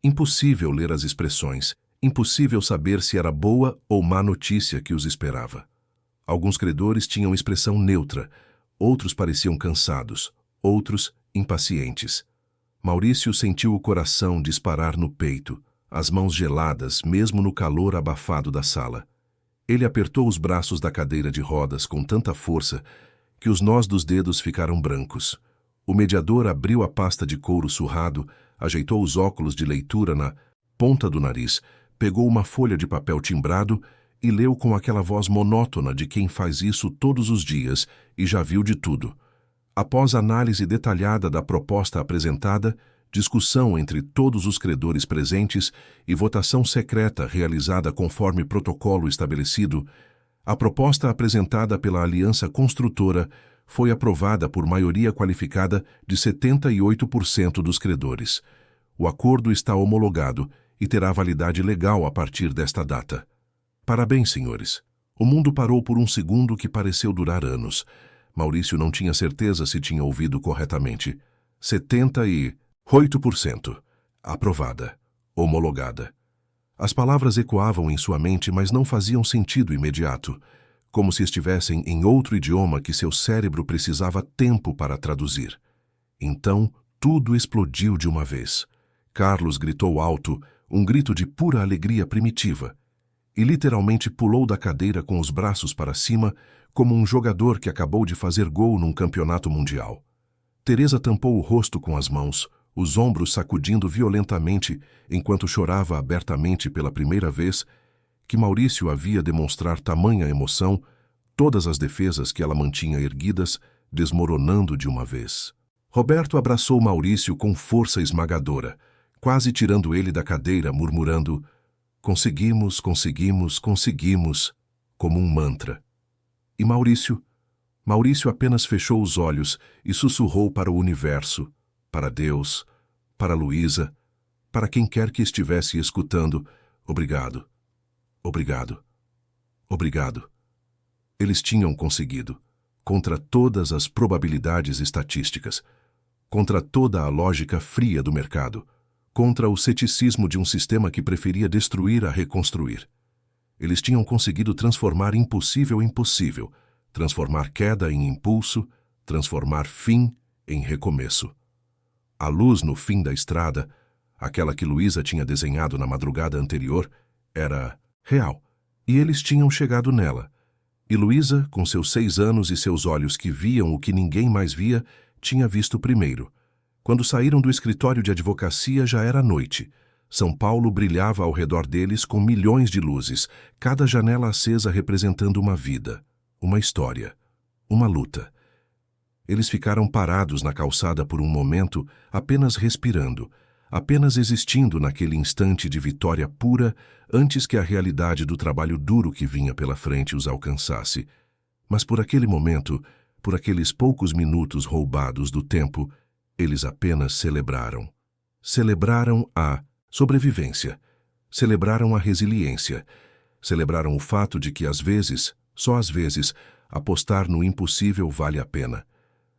[SPEAKER 1] Impossível ler as expressões, impossível saber se era boa ou má notícia que os esperava. Alguns credores tinham expressão neutra, outros pareciam cansados, outros impacientes. Maurício sentiu o coração disparar no peito, as mãos geladas, mesmo no calor abafado da sala. Ele apertou os braços da cadeira de rodas com tanta força que os nós dos dedos ficaram brancos. O mediador abriu a pasta de couro surrado, ajeitou os óculos de leitura na ponta do nariz, pegou uma folha de papel timbrado e leu com aquela voz monótona de quem faz isso todos os dias e já viu de tudo. Após análise detalhada da proposta apresentada, discussão entre todos os credores presentes e votação secreta realizada conforme protocolo estabelecido, a proposta apresentada pela Aliança Construtora foi aprovada por maioria qualificada de 78% dos credores. O acordo está homologado e terá validade legal a partir desta data. Parabéns, senhores. O mundo parou por um segundo que pareceu durar anos. Maurício não tinha certeza se tinha ouvido corretamente. 78%. Aprovada. Homologada. As palavras ecoavam em sua mente, mas não faziam sentido imediato, como se estivessem em outro idioma que seu cérebro precisava tempo para traduzir. Então, tudo explodiu de uma vez. Carlos gritou alto, um grito de pura alegria primitiva, e literalmente pulou da cadeira com os braços para cima, como um jogador que acabou de fazer gol num campeonato mundial. Teresa tampou o rosto com as mãos, os ombros sacudindo violentamente enquanto chorava abertamente pela primeira vez que Maurício havia demonstrar tamanha emoção, todas as defesas que ela mantinha erguidas, desmoronando de uma vez. Roberto abraçou Maurício com força esmagadora, quase tirando ele da cadeira, murmurando: "Conseguimos, conseguimos, conseguimos", como um mantra. E Maurício apenas fechou os olhos e sussurrou para o universo, para Deus, para Luísa, para quem quer que estivesse escutando: "Obrigado, obrigado, obrigado". Eles tinham conseguido, contra todas as probabilidades estatísticas, contra toda a lógica fria do mercado, contra o ceticismo de um sistema que preferia destruir a reconstruir. Eles tinham conseguido transformar impossível em possível, transformar queda em impulso, transformar fim em recomeço. A luz no fim da estrada, aquela que Luísa tinha desenhado na madrugada anterior, era real, e eles tinham chegado nela. E Luísa, com seus 6 anos e seus olhos que viam o que ninguém mais via, tinha visto primeiro. Quando saíram do escritório de advocacia já era noite. São Paulo brilhava ao redor deles com milhões de luzes, cada janela acesa representando uma vida, uma história, uma luta. Eles ficaram parados na calçada por um momento, apenas respirando, apenas existindo naquele instante de vitória pura antes que a realidade do trabalho duro que vinha pela frente os alcançasse. Mas por aquele momento, por aqueles poucos minutos roubados do tempo, eles apenas celebraram. Celebraram a sobrevivência. Celebraram a resiliência. Celebraram o fato de que às vezes, só às vezes, apostar no impossível vale a pena.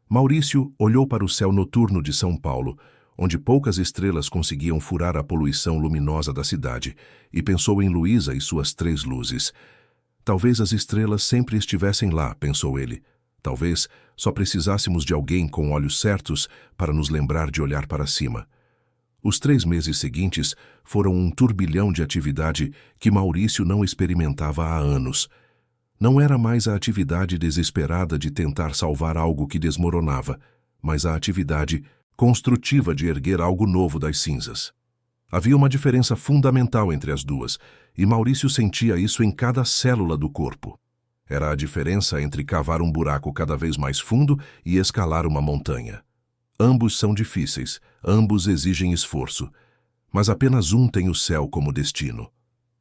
[SPEAKER 1] Maurício olhou para o céu noturno de São Paulo, onde poucas estrelas conseguiam furar a poluição luminosa da cidade, e pensou em Luísa e suas 3 luzes. Talvez as estrelas sempre estivessem lá, pensou ele. Talvez só precisássemos de alguém com olhos certos para nos lembrar de olhar para cima. Os 3 meses seguintes foram um turbilhão de atividade que Maurício não experimentava há anos. Não era mais a atividade desesperada de tentar salvar algo que desmoronava, mas a atividade construtiva de erguer algo novo das cinzas. Havia uma diferença fundamental entre as duas, e Maurício sentia isso em cada célula do corpo. Era a diferença entre cavar um buraco cada vez mais fundo e escalar uma montanha. Ambos são difíceis, ambos exigem esforço, mas apenas um tem o céu como destino.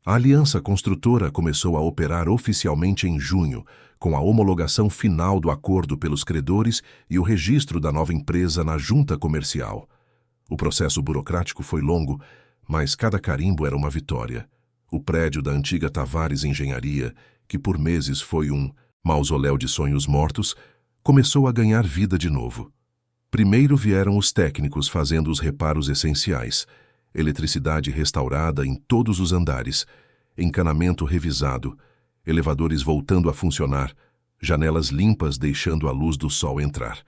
[SPEAKER 1] A Aliança Construtora começou a operar oficialmente em junho, com a homologação final do acordo pelos credores e o registro da nova empresa na junta comercial. O processo burocrático foi longo, mas cada carimbo era uma vitória. O prédio da antiga Tavares Engenharia, que por meses foi um mausoléu de sonhos mortos, começou a ganhar vida de novo. Primeiro vieram os técnicos fazendo os reparos essenciais: eletricidade restaurada em todos os andares, encanamento revisado, elevadores voltando a funcionar, janelas limpas deixando a luz do sol entrar.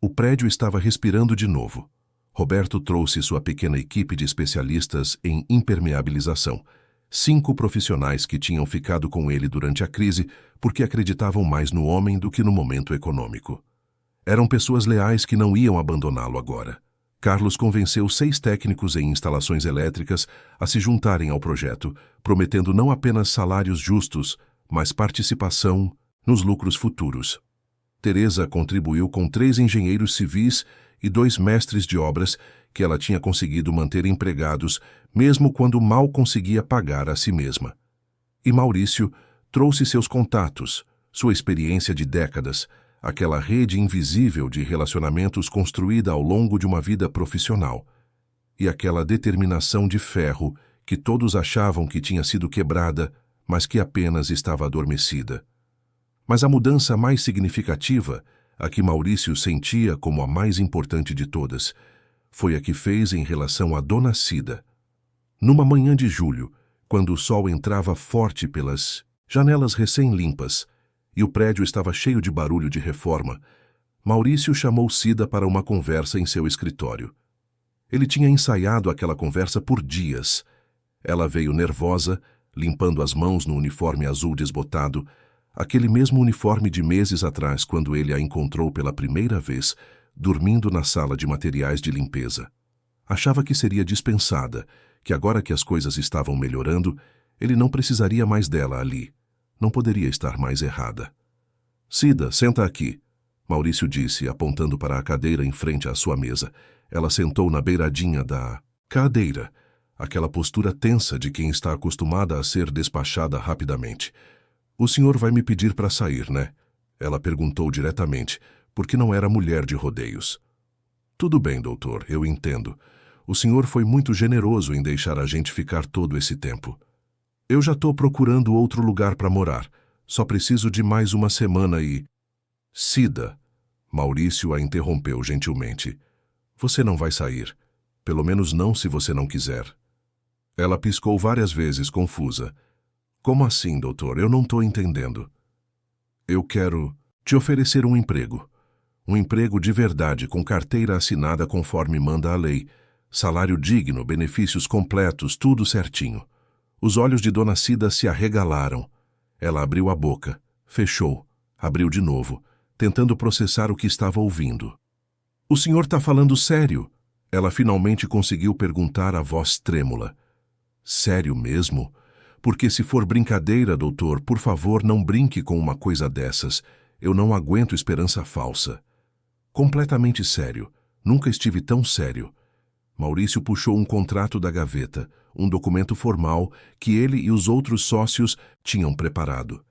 [SPEAKER 1] O prédio estava respirando de novo. Roberto trouxe sua pequena equipe de especialistas em impermeabilização. 5 profissionais que tinham ficado com ele durante a crise porque acreditavam mais no homem do que no momento econômico. Eram pessoas leais que não iam abandoná-lo agora. Carlos convenceu 6 técnicos em instalações elétricas a se juntarem ao projeto, prometendo não apenas salários justos, mas participação nos lucros futuros. Teresa contribuiu com 3 engenheiros civis e 2 mestres de obras que ela tinha conseguido manter empregados, mesmo quando mal conseguia pagar a si mesma. E Maurício trouxe seus contatos, sua experiência de décadas, aquela rede invisível de relacionamentos construída ao longo de uma vida profissional, e aquela determinação de ferro que todos achavam que tinha sido quebrada, mas que apenas estava adormecida. Mas a mudança mais significativa, a que Maurício sentia como a mais importante de todas, foi a que fez em relação a Dona Cida. Numa manhã de julho, quando o sol entrava forte pelas janelas recém-limpas e o prédio estava cheio de barulho de reforma, Maurício chamou Cida para uma conversa em seu escritório. Ele tinha ensaiado aquela conversa por dias. Ela veio nervosa, limpando as mãos no uniforme azul desbotado, aquele mesmo uniforme de meses atrás quando ele a encontrou pela primeira vez, dormindo na sala de materiais de limpeza. Achava que seria dispensada, que agora que as coisas estavam melhorando, ele não precisaria mais dela ali. Não poderia estar mais errada. Cida, senta aqui, Maurício disse, apontando para a cadeira em frente à sua mesa. Ela sentou na beiradinha da cadeira, aquela postura tensa de quem está acostumada a ser despachada rapidamente. O senhor vai me pedir para sair, né? Ela perguntou diretamente, porque não era mulher de rodeios. Tudo bem, doutor, eu entendo. O senhor foi muito generoso em deixar a gente ficar todo esse tempo. Eu já estou procurando outro lugar para morar. Só preciso de mais uma semana e... Cida, Maurício a interrompeu gentilmente. Você não vai sair. Pelo menos não se você não quiser. Ela piscou várias vezes, confusa. Como assim, doutor? Eu não estou entendendo. Eu quero te oferecer um emprego. Um emprego de verdade, com carteira assinada conforme manda a lei. Salário digno, benefícios completos, tudo certinho. Os olhos de Dona Cida se arregalaram. Ela abriu a boca, fechou, abriu de novo, tentando processar o que estava ouvindo. O senhor está falando sério? Ela finalmente conseguiu perguntar a voz trêmula. Sério mesmo? Porque se for brincadeira, doutor, por favor, não brinque com uma coisa dessas. Eu não aguento esperança falsa. Completamente sério. Nunca estive tão sério. Maurício puxou um contrato da gaveta, um documento formal que ele e os outros sócios tinham preparado.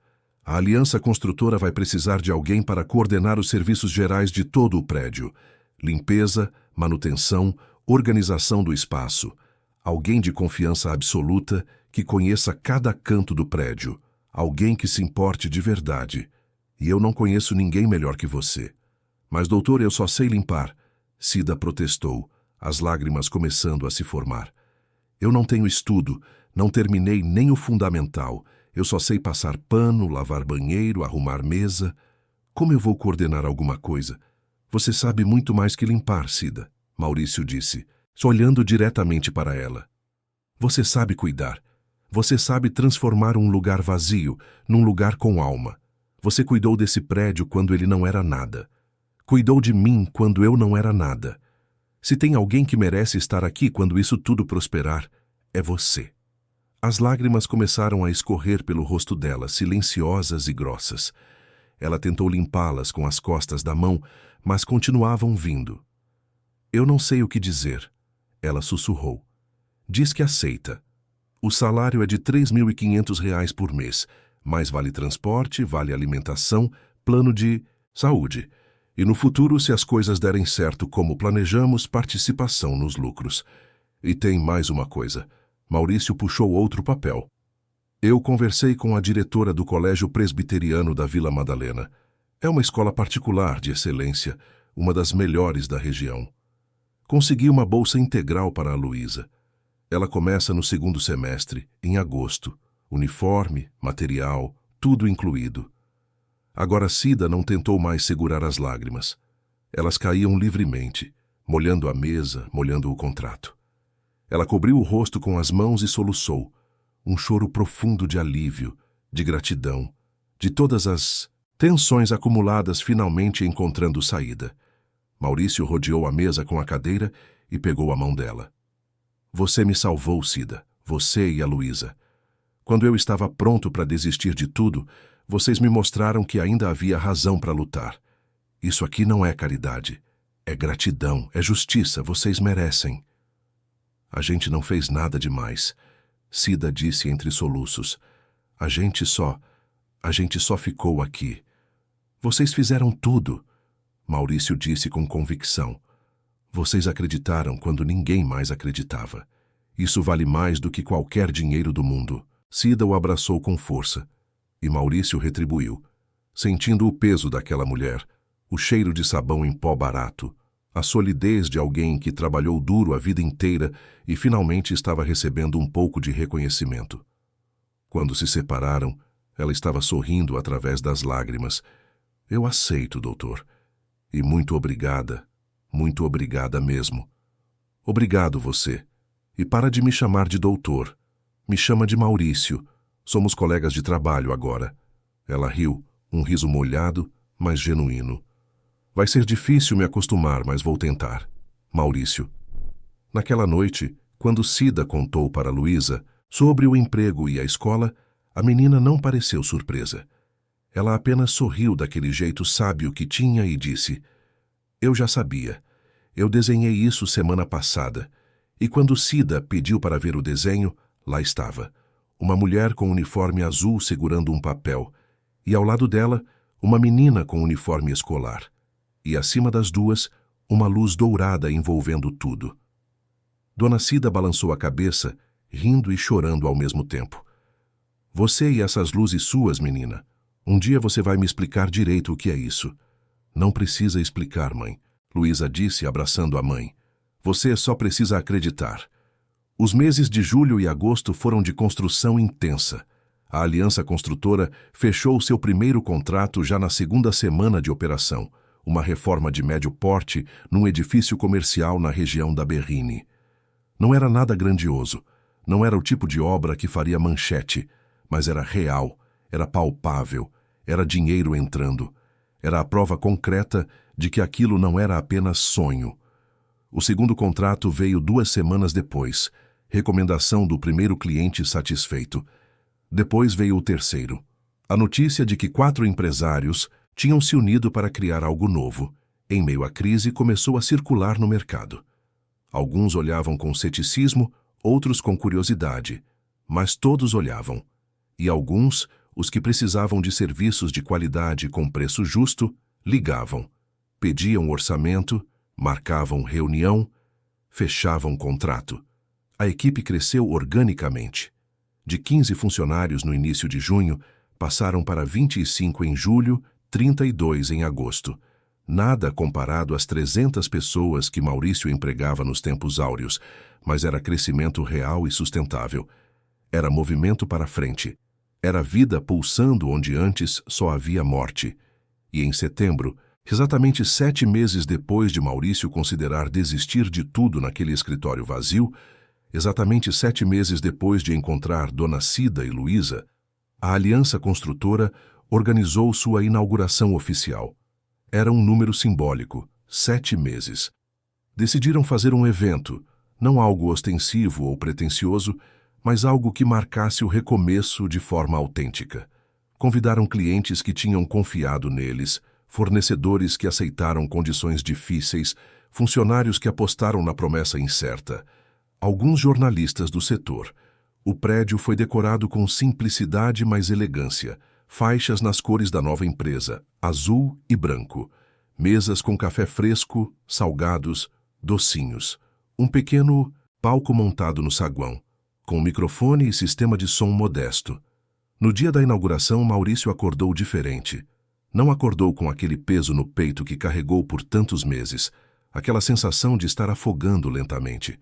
[SPEAKER 1] A Aliança Construtora vai precisar de alguém para coordenar os serviços gerais de todo o prédio. Limpeza, manutenção, organização do espaço. Alguém de confiança absoluta que conheça cada canto do prédio. Alguém que se importe de verdade. E eu não conheço ninguém melhor que você. Mas, doutor, eu só sei limpar. Cida protestou, as lágrimas começando a se formar. Eu não tenho estudo, não terminei nem o fundamental. Eu só sei passar pano, lavar banheiro, arrumar mesa. Como eu vou coordenar alguma coisa? Você sabe muito mais que limpar, Cida, Maurício disse. olhando diretamente para ela. Você sabe cuidar. Você sabe transformar um lugar vazio num lugar com alma. Você cuidou desse prédio quando ele não era nada. Cuidou de mim quando eu não era nada. Se tem alguém que merece estar aqui quando isso tudo prosperar, é você. As lágrimas começaram a escorrer pelo rosto dela, silenciosas e grossas. Ela tentou limpá-las com as costas da mão, mas continuavam vindo. Eu não sei o que dizer, ela sussurrou. Diz que aceita. O salário é de R$ 3.500 por mês, mas vale transporte, vale alimentação, plano de saúde. E no futuro, se as coisas derem certo como planejamos, participação nos lucros. E tem mais uma coisa. Maurício puxou outro papel. Eu conversei com a diretora do Colégio Presbiteriano da Vila Madalena. É uma escola particular de excelência, uma das melhores da região. Consegui uma bolsa integral para a Luísa. Ela começa no 2º semestre, em agosto. Uniforme, material, tudo incluído. Agora Cida não tentou mais segurar as lágrimas. Elas caíam livremente, molhando a mesa, molhando o contrato. Ela cobriu o rosto com as mãos e soluçou. Um choro profundo de alívio, de gratidão, de todas as tensões acumuladas finalmente encontrando saída. Maurício rodeou a mesa com a cadeira e pegou a mão dela. Você me salvou, Cida, você e a Luísa. Quando eu estava pronto para desistir de tudo, vocês me mostraram que ainda havia razão para lutar. Isso aqui não é caridade. É gratidão, é justiça, vocês merecem. A gente não fez nada demais, Cida disse entre soluços. A gente só ficou aqui. Vocês fizeram tudo, Maurício disse com convicção. Vocês acreditaram quando ninguém mais acreditava. Isso vale mais do que qualquer dinheiro do mundo. Cida o abraçou com força. E Maurício retribuiu, sentindo o peso daquela mulher, o cheiro de sabão em pó barato, a solidez de alguém que trabalhou duro a vida inteira e finalmente estava recebendo um pouco de reconhecimento. Quando se separaram, ela estava sorrindo através das lágrimas. Eu aceito, doutor. E muito obrigada mesmo. Obrigado você. E para de me chamar de doutor. Me chama de Maurício. Somos colegas de trabalho agora. Ela riu, um riso molhado, mas genuíno. Vai ser difícil me acostumar, mas vou tentar. Maurício. Naquela noite, quando Cida contou para Luísa sobre o emprego e a escola, a menina não pareceu surpresa. Ela apenas sorriu daquele jeito sábio que tinha e disse: Eu já sabia. Eu desenhei isso semana passada. E quando Cida pediu para ver o desenho, lá estava. Uma mulher com uniforme azul segurando um papel. E ao lado dela, uma menina com uniforme escolar. E acima das duas, uma luz dourada envolvendo tudo. Dona Cida balançou a cabeça, rindo e chorando ao mesmo tempo. Você e essas luzes suas, menina. Um dia você vai me explicar direito o que é isso. Não precisa explicar, mãe, Luísa disse abraçando a mãe. Você só precisa acreditar. Os meses de julho e agosto foram de construção intensa. A Aliança Construtora fechou seu primeiro contrato já na 2ª semana de operação, uma reforma de médio porte num edifício comercial na região da Berrini. Não era nada grandioso, não era o tipo de obra que faria manchete, mas era real, era palpável, era dinheiro entrando. Era a prova concreta de que aquilo não era apenas sonho. O segundo contrato veio 2 semanas depois, recomendação do primeiro cliente satisfeito. Depois veio o terceiro. A notícia de que 4 empresários tinham se unido para criar algo novo. Em meio à crise, começou a circular no mercado. Alguns olhavam com ceticismo, outros com curiosidade, mas todos olhavam. E alguns, os que precisavam de serviços de qualidade com preço justo, ligavam, pediam orçamento, marcavam reunião, fechavam contrato. A equipe cresceu organicamente. De 15 funcionários no início de junho, passaram para 25 em julho, 32 em agosto. Nada comparado às 300 pessoas que Maurício empregava nos tempos áureos, mas era crescimento real e sustentável. Era movimento para frente. Era vida pulsando onde antes só havia morte. E em setembro, Exatamente 7 meses depois de Maurício considerar desistir de tudo naquele escritório vazio, exatamente 7 meses depois de encontrar Dona Cida e Luísa, a Aliança Construtora organizou sua inauguração oficial. Era um número simbólico, 7 meses. Decidiram fazer um evento, não algo ostensivo ou pretensioso, mas algo que marcasse o recomeço de forma autêntica. Convidaram clientes que tinham confiado neles, fornecedores que aceitaram condições difíceis, funcionários que apostaram na promessa incerta, alguns jornalistas do setor. O prédio foi decorado com simplicidade mas elegância, faixas nas cores da nova empresa, azul e branco, mesas com café fresco, salgados, docinhos, um pequeno palco montado no saguão, com microfone e sistema de som modesto. No dia da inauguração, Maurício acordou diferente. Não acordou com aquele peso no peito que carregou por tantos meses, aquela sensação de estar afogando lentamente.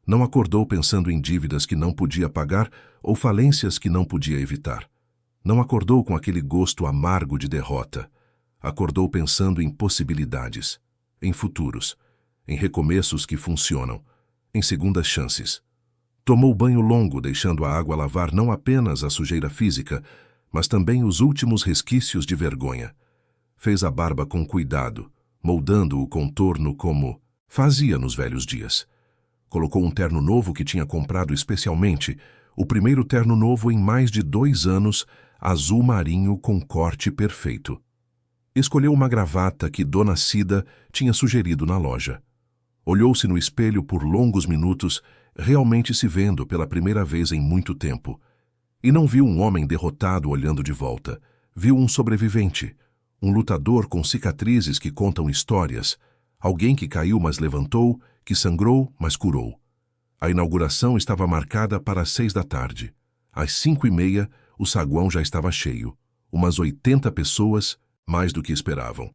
[SPEAKER 1] Não acordou pensando em dívidas que não podia pagar ou falências que não podia evitar. Não acordou com aquele gosto amargo de derrota. Acordou pensando em possibilidades, em futuros, em recomeços que funcionam, em segundas chances. Tomou banho longo, deixando a água lavar não apenas a sujeira física, mas também os últimos resquícios de vergonha. Fez a barba com cuidado, moldando o contorno como fazia nos velhos dias. Colocou um terno novo que tinha comprado especialmente, o primeiro terno novo em mais de 2 anos, azul marinho com corte perfeito. Escolheu uma gravata que Dona Cida tinha sugerido na loja. Olhou-se no espelho por longos minutos, realmente se vendo pela primeira vez em muito tempo. E não viu um homem derrotado olhando de volta. Viu um sobrevivente, um lutador com cicatrizes que contam histórias, alguém que caiu mas levantou, que sangrou mas curou. A inauguração estava marcada para as 6 da tarde. Às 5h30, o saguão já estava cheio. Umas 80 pessoas, mais do que esperavam.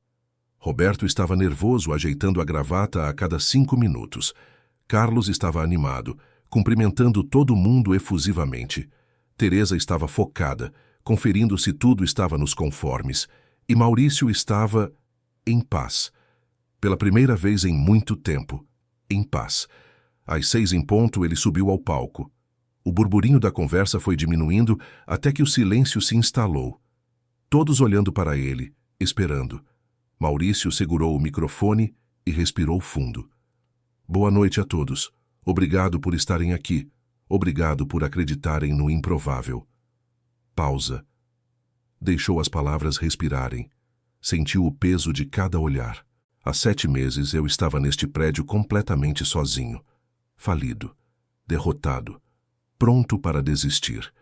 [SPEAKER 1] Roberto estava nervoso, ajeitando a gravata a cada 5 minutos. Carlos estava animado, cumprimentando todo mundo efusivamente. Teresa estava focada, conferindo se tudo estava nos conformes. E Maurício estava em paz. Pela primeira vez em muito tempo, em paz. Às 6 em ponto, ele subiu ao palco. O burburinho da conversa foi diminuindo até que o silêncio se instalou. Todos olhando para ele, esperando. Maurício segurou o microfone e respirou fundo. Boa noite a todos. Obrigado por estarem aqui. Obrigado por acreditarem no improvável. Pausa. Deixou as palavras respirarem. Sentiu o peso de cada olhar. Há 7 meses eu estava neste prédio completamente sozinho. Falido. Derrotado. Pronto para desistir.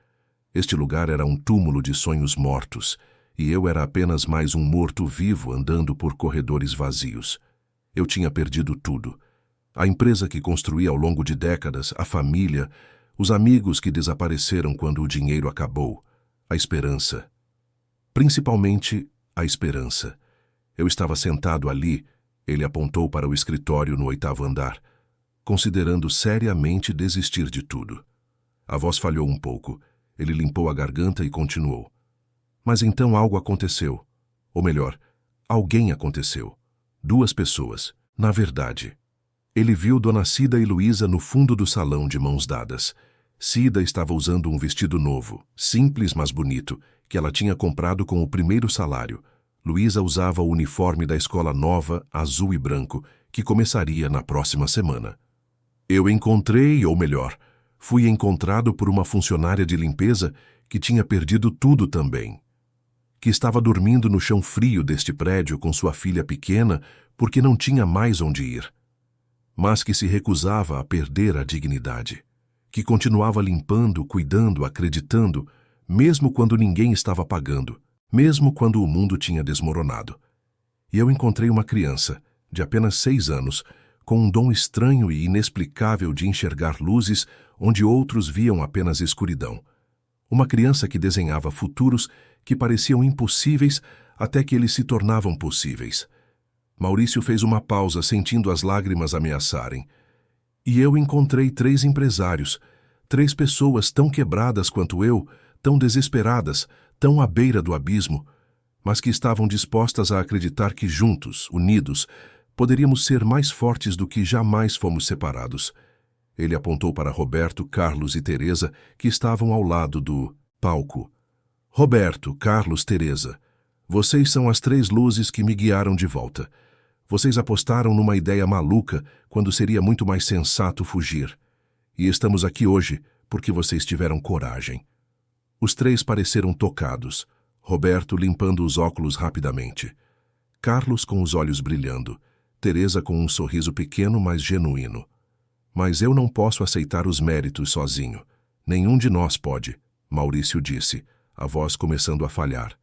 [SPEAKER 1] Este lugar era um túmulo de sonhos mortos, e eu era apenas mais um morto-vivo andando por corredores vazios. Eu tinha perdido tudo. A empresa que construí ao longo de décadas, a família, os amigos que desapareceram quando o dinheiro acabou, a esperança. Principalmente, a esperança. Eu estava sentado ali, ele apontou para o escritório no 8º andar, considerando seriamente desistir de tudo. A voz falhou um pouco. Ele limpou a garganta e continuou. Mas então algo aconteceu. Ou melhor, alguém aconteceu. 2 pessoas, na verdade. Ele viu Dona Cida e Luísa no fundo do salão de mãos dadas. Cida estava usando um vestido novo, simples mas bonito, que ela tinha comprado com o primeiro salário. Luísa usava o uniforme da escola nova, azul e branco, que começaria na próxima semana. Eu encontrei, ou melhor, fui encontrado por uma funcionária de limpeza que tinha perdido tudo também. Que estava dormindo no chão frio deste prédio com sua filha pequena porque não tinha mais onde ir. Mas que se recusava a perder a dignidade. Que continuava limpando, cuidando, acreditando, mesmo quando ninguém estava pagando, mesmo quando o mundo tinha desmoronado. E eu encontrei uma criança, de apenas 6 anos, com um dom estranho e inexplicável de enxergar luzes onde outros viam apenas escuridão. Uma criança que desenhava futuros que pareciam impossíveis até que eles se tornavam possíveis. Maurício fez uma pausa, sentindo as lágrimas ameaçarem. E eu encontrei 3 empresários, 3 pessoas tão quebradas quanto eu, tão desesperadas, tão à beira do abismo. mas que estavam dispostas a acreditar que juntos, unidos, poderíamos ser mais fortes do que jamais fomos separados. Ele apontou para Roberto, Carlos e Teresa, que estavam ao lado do palco. Roberto, Carlos, Teresa, vocês são as 3 luzes que me guiaram de volta. Vocês apostaram numa ideia maluca quando seria muito mais sensato fugir. E estamos aqui hoje porque vocês tiveram coragem. Os 3 pareceram tocados, Roberto limpando os óculos rapidamente, Carlos com os olhos brilhando, Teresa com um sorriso pequeno, mas genuíno. Mas eu não posso aceitar os méritos sozinho. Nenhum de nós pode, Maurício disse, a voz começando a falhar.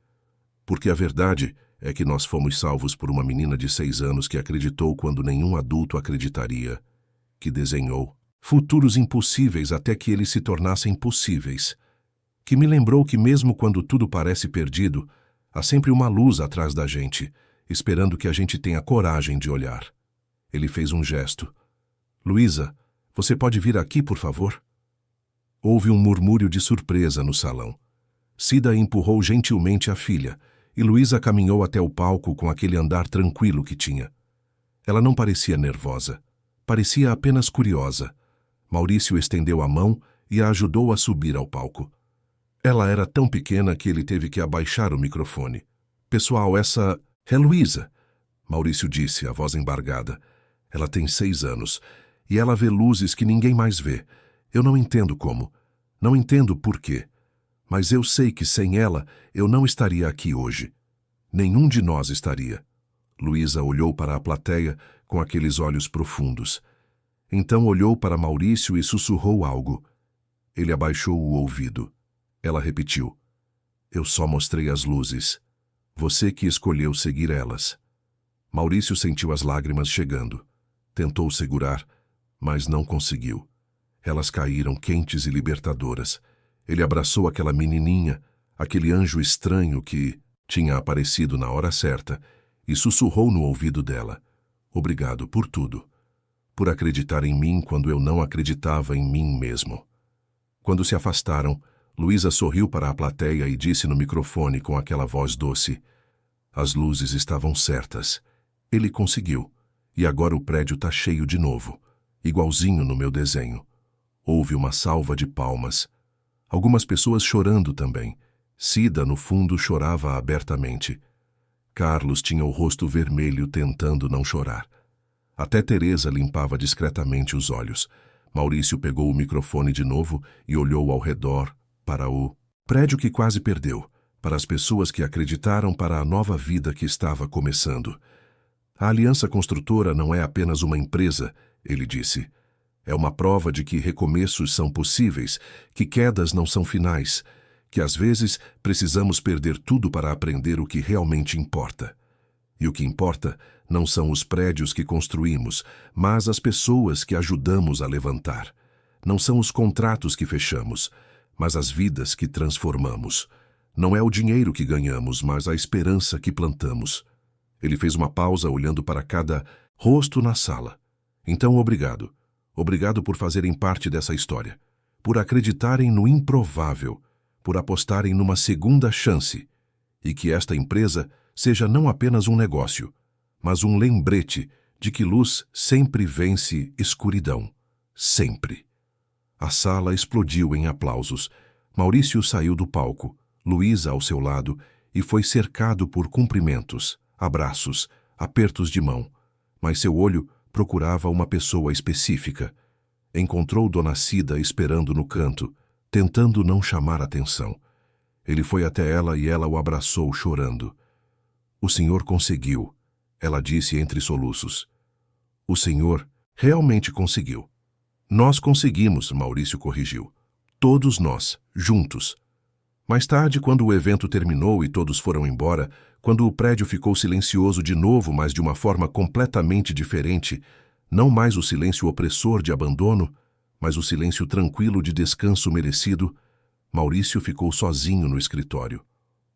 [SPEAKER 1] Porque a verdade é que nós fomos salvos por uma menina de 6 anos que acreditou quando nenhum adulto acreditaria, que desenhou futuros impossíveis até que eles se tornassem possíveis, que me lembrou que mesmo quando tudo parece perdido, há sempre uma luz atrás da gente, esperando que a gente tenha coragem de olhar. Ele fez um gesto. Luísa, você pode vir aqui, por favor? Houve um murmúrio de surpresa no salão. Cida empurrou gentilmente a filha, e Luísa caminhou até o palco com aquele andar tranquilo que tinha. Ela não parecia nervosa. Parecia apenas curiosa. Maurício estendeu a mão e a ajudou a subir ao palco. Ela era tão pequena que ele teve que abaixar o microfone. Pessoal, essa é Luísa, Maurício disse, a voz embargada. Ela tem 6 anos, e ela vê luzes que ninguém mais vê. Eu não entendo como. Não entendo por quê. Mas eu sei que sem ela eu não estaria aqui hoje. Nenhum de nós estaria. Luísa olhou para a plateia com aqueles olhos profundos. Então olhou para Maurício e sussurrou algo. Ele abaixou o ouvido. Ela repetiu. Eu só mostrei as luzes. Você que escolheu seguir elas. Maurício sentiu as lágrimas chegando. Tentou segurar, mas não conseguiu. Elas caíram quentes e libertadoras. Ele abraçou aquela menininha, aquele anjo estranho que tinha aparecido na hora certa, e sussurrou no ouvido dela. Obrigado por tudo. Por acreditar em mim quando eu não acreditava em mim mesmo. Quando se afastaram, Luísa sorriu para a plateia e disse no microfone com aquela voz doce. As luzes estavam certas. Ele conseguiu. E agora o prédio está cheio de novo. Igualzinho no meu desenho. Houve uma salva de palmas. Algumas pessoas chorando também. Cida, no fundo, chorava abertamente. Carlos tinha o rosto vermelho tentando não chorar. Até Teresa limpava discretamente os olhos. Maurício pegou o microfone de novo e olhou ao redor para o prédio que quase perdeu, para as pessoas que acreditaram, para a nova vida que estava começando. A Aliança Construtora não é apenas uma empresa, ele disse. É uma prova de que recomeços são possíveis, que quedas não são finais, que às vezes precisamos perder tudo para aprender o que realmente importa. E o que importa não são os prédios que construímos, mas as pessoas que ajudamos a levantar. Não são os contratos que fechamos, mas as vidas que transformamos. Não é o dinheiro que ganhamos, mas a esperança que plantamos. Ele fez uma pausa olhando para cada rosto na sala. Então, obrigado. Obrigado por fazerem parte dessa história. Por acreditarem no improvável. Por apostarem numa segunda chance. E que esta empresa seja não apenas um negócio, mas um lembrete de que luz sempre vence escuridão. Sempre. A sala explodiu em aplausos. Maurício saiu do palco, Luísa ao seu lado, e foi cercado por cumprimentos, abraços, apertos de mão. Mas seu olho procurava uma pessoa específica. Encontrou Dona Cida esperando no canto, tentando não chamar atenção. Ele foi até ela e ela o abraçou chorando. O senhor conseguiu, ela disse entre soluços. O senhor realmente conseguiu. Nós conseguimos, Maurício corrigiu. Todos nós, juntos. Mais tarde, quando o evento terminou e todos foram embora, quando o prédio ficou silencioso de novo, mas de uma forma completamente diferente, não mais o silêncio opressor de abandono, mas o silêncio tranquilo de descanso merecido, Maurício ficou sozinho no escritório.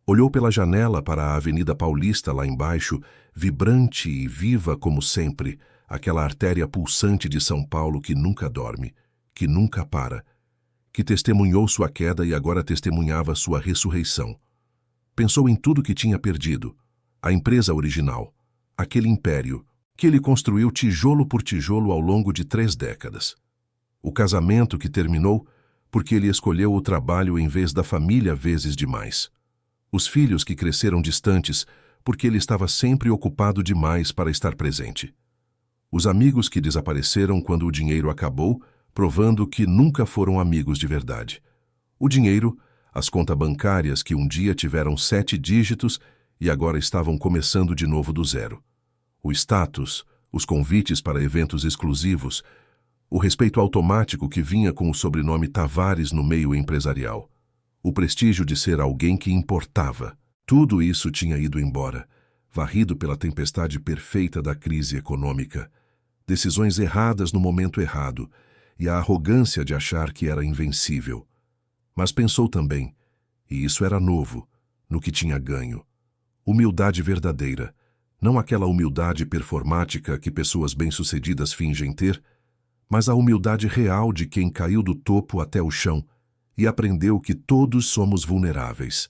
[SPEAKER 1] Olhou pela janela para a Avenida Paulista lá embaixo, vibrante e viva como sempre, aquela artéria pulsante de São Paulo que nunca dorme, que nunca para, que testemunhou sua queda e agora testemunhava sua ressurreição. Pensou em tudo que tinha perdido. A empresa original, aquele império, que ele construiu tijolo por tijolo ao longo de 3 décadas. O casamento que terminou porque ele escolheu o trabalho em vez da família vezes demais. Os filhos que cresceram distantes porque ele estava sempre ocupado demais para estar presente. Os amigos que desapareceram quando o dinheiro acabou, provando que nunca foram amigos de verdade. O dinheiro, as contas bancárias que um dia tiveram 7 dígitos e agora estavam começando de novo do zero. O status, os convites para eventos exclusivos, o respeito automático que vinha com o sobrenome Tavares no meio empresarial, o prestígio de ser alguém que importava. Tudo isso tinha ido embora, varrido pela tempestade perfeita da crise econômica, decisões erradas no momento errado e a arrogância de achar que era invencível. Mas pensou também, e isso era novo, no que tinha ganho. Humildade verdadeira, não aquela humildade performática que pessoas bem-sucedidas fingem ter, mas a humildade real de quem caiu do topo até o chão e aprendeu que todos somos vulneráveis.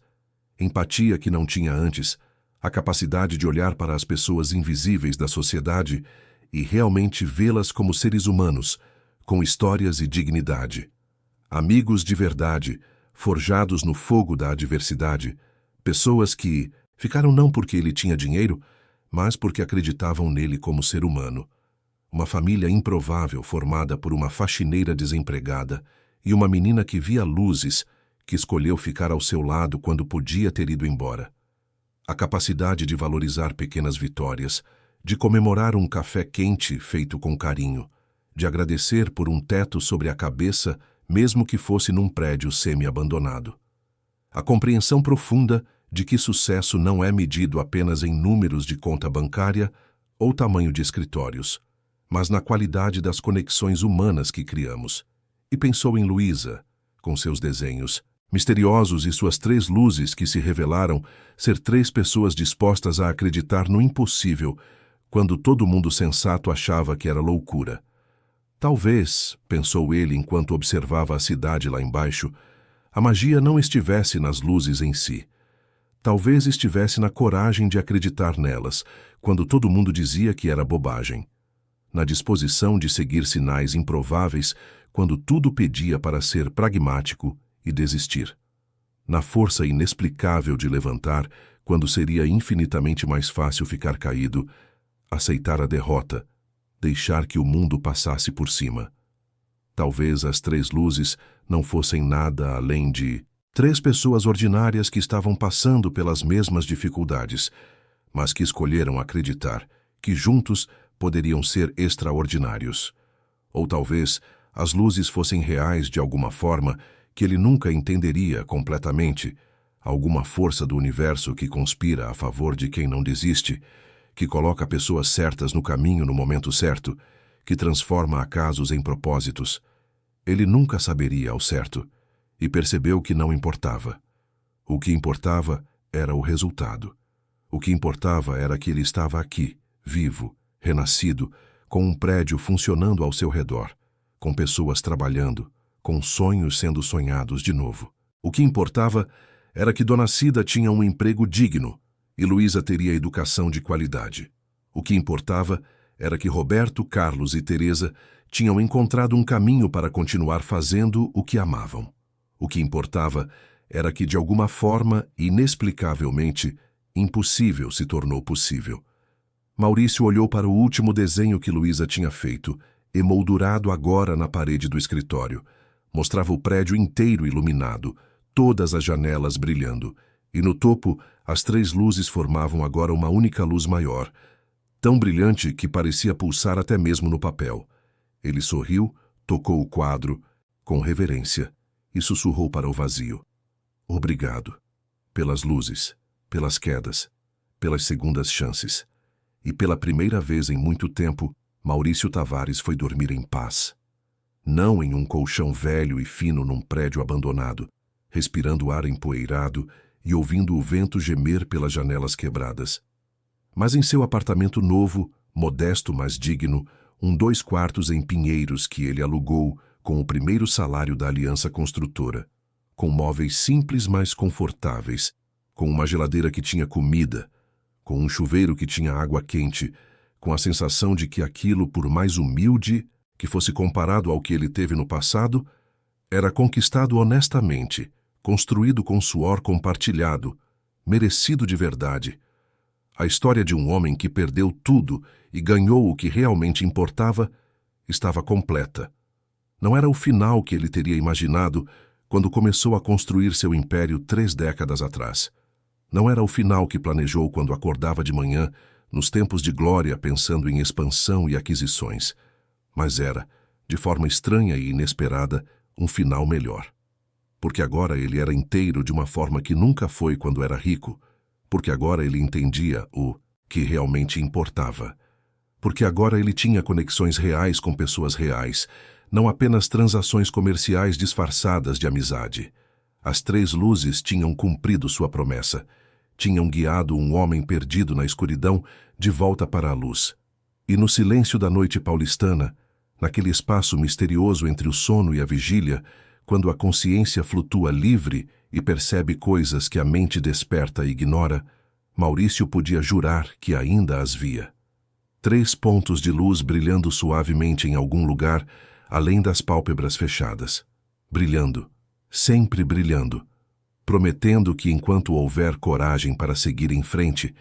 [SPEAKER 1] Empatia que não tinha antes, a capacidade de olhar para as pessoas invisíveis da sociedade e realmente vê-las como seres humanos, com histórias e dignidade. Amigos de verdade, forjados no fogo da adversidade, pessoas que ficaram não porque ele tinha dinheiro, mas porque acreditavam nele como ser humano. Uma família improvável formada por uma faxineira desempregada e uma menina que via luzes, que escolheu ficar ao seu lado quando podia ter ido embora. A capacidade de valorizar pequenas vitórias, de comemorar um café quente feito com carinho, de agradecer por um teto sobre a cabeça, mesmo que fosse num prédio semi-abandonado. A compreensão profunda de que sucesso não é medido apenas em números de conta bancária ou tamanho de escritórios, mas na qualidade das conexões humanas que criamos. E pensou em Luísa, com seus desenhos misteriosos e suas 3 luzes que se revelaram ser 3 pessoas dispostas a acreditar no impossível, quando todo mundo sensato achava que era loucura. Talvez, pensou ele enquanto observava a cidade lá embaixo, a magia não estivesse nas luzes em si. Talvez estivesse na coragem de acreditar nelas, quando todo mundo dizia que era bobagem. Na disposição de seguir sinais improváveis, quando tudo pedia para ser pragmático e desistir. Na força inexplicável de levantar, quando seria infinitamente mais fácil ficar caído, aceitar a derrota, deixar que o mundo passasse por cima. Talvez as 3 luzes não fossem nada além de 3 pessoas ordinárias que estavam passando pelas mesmas dificuldades, mas que escolheram acreditar que juntos poderiam ser extraordinários. Ou talvez as luzes fossem reais de alguma forma que ele nunca entenderia completamente, alguma força do universo que conspira a favor de quem não desiste, que coloca pessoas certas no caminho no momento certo, que transforma acasos em propósitos. Ele nunca saberia ao certo, e percebeu que não importava. O que importava era o resultado. O que importava era que ele estava aqui, vivo, renascido, com um prédio funcionando ao seu redor, com pessoas trabalhando, com sonhos sendo sonhados de novo. O que importava era que Dona Cida tinha um emprego digno e Luísa teria educação de qualidade. O que importava era que Roberto, Carlos e Teresa tinham encontrado um caminho para continuar fazendo o que amavam. O que importava era que, de alguma forma, inexplicavelmente, impossível se tornou possível. Maurício olhou para o último desenho que Luísa tinha feito, emoldurado agora na parede do escritório. Mostrava o prédio inteiro iluminado, todas as janelas brilhando, e no topo as 3 luzes formavam agora uma única luz maior, tão brilhante que parecia pulsar até mesmo no papel. Ele sorriu, tocou o quadro, com reverência, e sussurrou para o vazio. Obrigado. Pelas luzes, pelas quedas, pelas segundas chances. E pela primeira vez em muito tempo, Maurício Tavares foi dormir em paz. Não em um colchão velho e fino num prédio abandonado, respirando ar empoeirado e ouvindo o vento gemer pelas janelas quebradas. Mas em seu apartamento novo, modesto mas digno, 2 quartos em Pinheiros que ele alugou com o primeiro salário da Aliança Construtora, com móveis simples mas confortáveis, com uma geladeira que tinha comida, com um chuveiro que tinha água quente, com a sensação de que aquilo, por mais humilde que fosse comparado ao que ele teve no passado, era conquistado honestamente, construído com suor compartilhado, merecido de verdade. A história de um homem que perdeu tudo e ganhou o que realmente importava estava completa. Não era o final que ele teria imaginado quando começou a construir seu império 3 décadas atrás. Não era o final que planejou quando acordava de manhã, nos tempos de glória, pensando em expansão e aquisições. Mas era, de forma estranha e inesperada, um final melhor. Porque agora ele era inteiro de uma forma que nunca foi quando era rico. Porque agora ele entendia o que realmente importava. Porque agora ele tinha conexões reais com pessoas reais, não apenas transações comerciais disfarçadas de amizade. As 3 luzes tinham cumprido sua promessa. Tinham guiado um homem perdido na escuridão de volta para a luz. E no silêncio da noite paulistana, naquele espaço misterioso entre o sono e a vigília, quando a consciência flutua livre e percebe coisas que a mente desperta e ignora, Maurício podia jurar que ainda as via. 3 pontos de luz brilhando suavemente em algum lugar, além das pálpebras fechadas. Brilhando, sempre brilhando, prometendo que enquanto houver coragem para seguir em frente,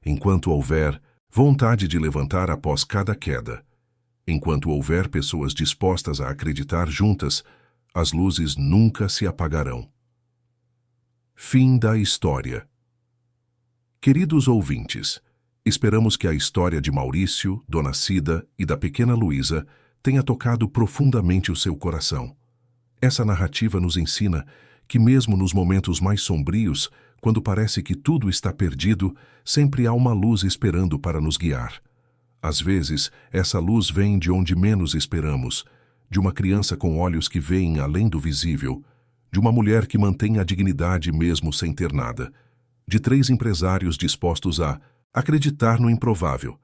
[SPEAKER 1] enquanto houver vontade de levantar após cada queda, enquanto houver pessoas dispostas a acreditar juntas, as luzes nunca se apagarão. Fim da história. Queridos ouvintes, esperamos que a história de Maurício, Dona Cida e da pequena Luísa tenha tocado profundamente o seu coração. Essa narrativa nos ensina que mesmo nos momentos mais sombrios, quando parece que tudo está perdido, sempre há uma luz esperando para nos guiar. Às vezes, essa luz vem de onde menos esperamos, de uma criança com olhos que veem além do visível, de uma mulher que mantém a dignidade mesmo sem ter nada, de 3 empresários dispostos a acreditar no improvável.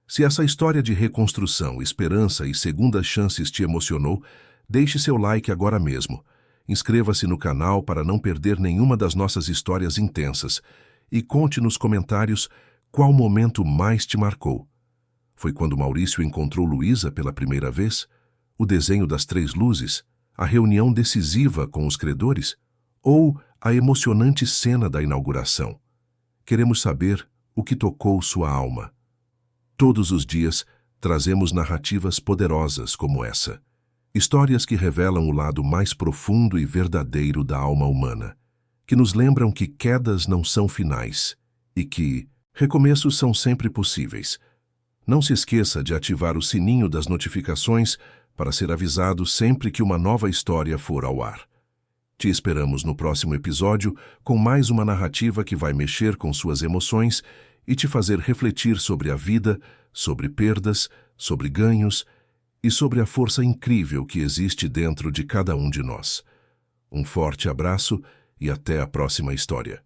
[SPEAKER 1] Se essa história de reconstrução, esperança e segundas chances te emocionou, deixe seu like agora mesmo. Inscreva-se no canal para não perder nenhuma das nossas histórias intensas e conte nos comentários qual momento mais te marcou. Foi quando Maurício encontrou Luísa pela primeira vez? O desenho das 3 luzes? A reunião decisiva com os credores? Ou a emocionante cena da inauguração? Queremos saber o que tocou sua alma. Todos os dias, trazemos narrativas poderosas como essa. Histórias que revelam o lado mais profundo e verdadeiro da alma humana. Que nos lembram que quedas não são finais e que recomeços são sempre possíveis. Não se esqueça de ativar o sininho das notificações para ser avisado sempre que uma nova história for ao ar. Te esperamos no próximo episódio com mais uma narrativa que vai mexer com suas emoções e te fazer refletir sobre a vida, sobre perdas, sobre ganhos e sobre a força incrível que existe dentro de cada um de nós. Um forte abraço e até a próxima história.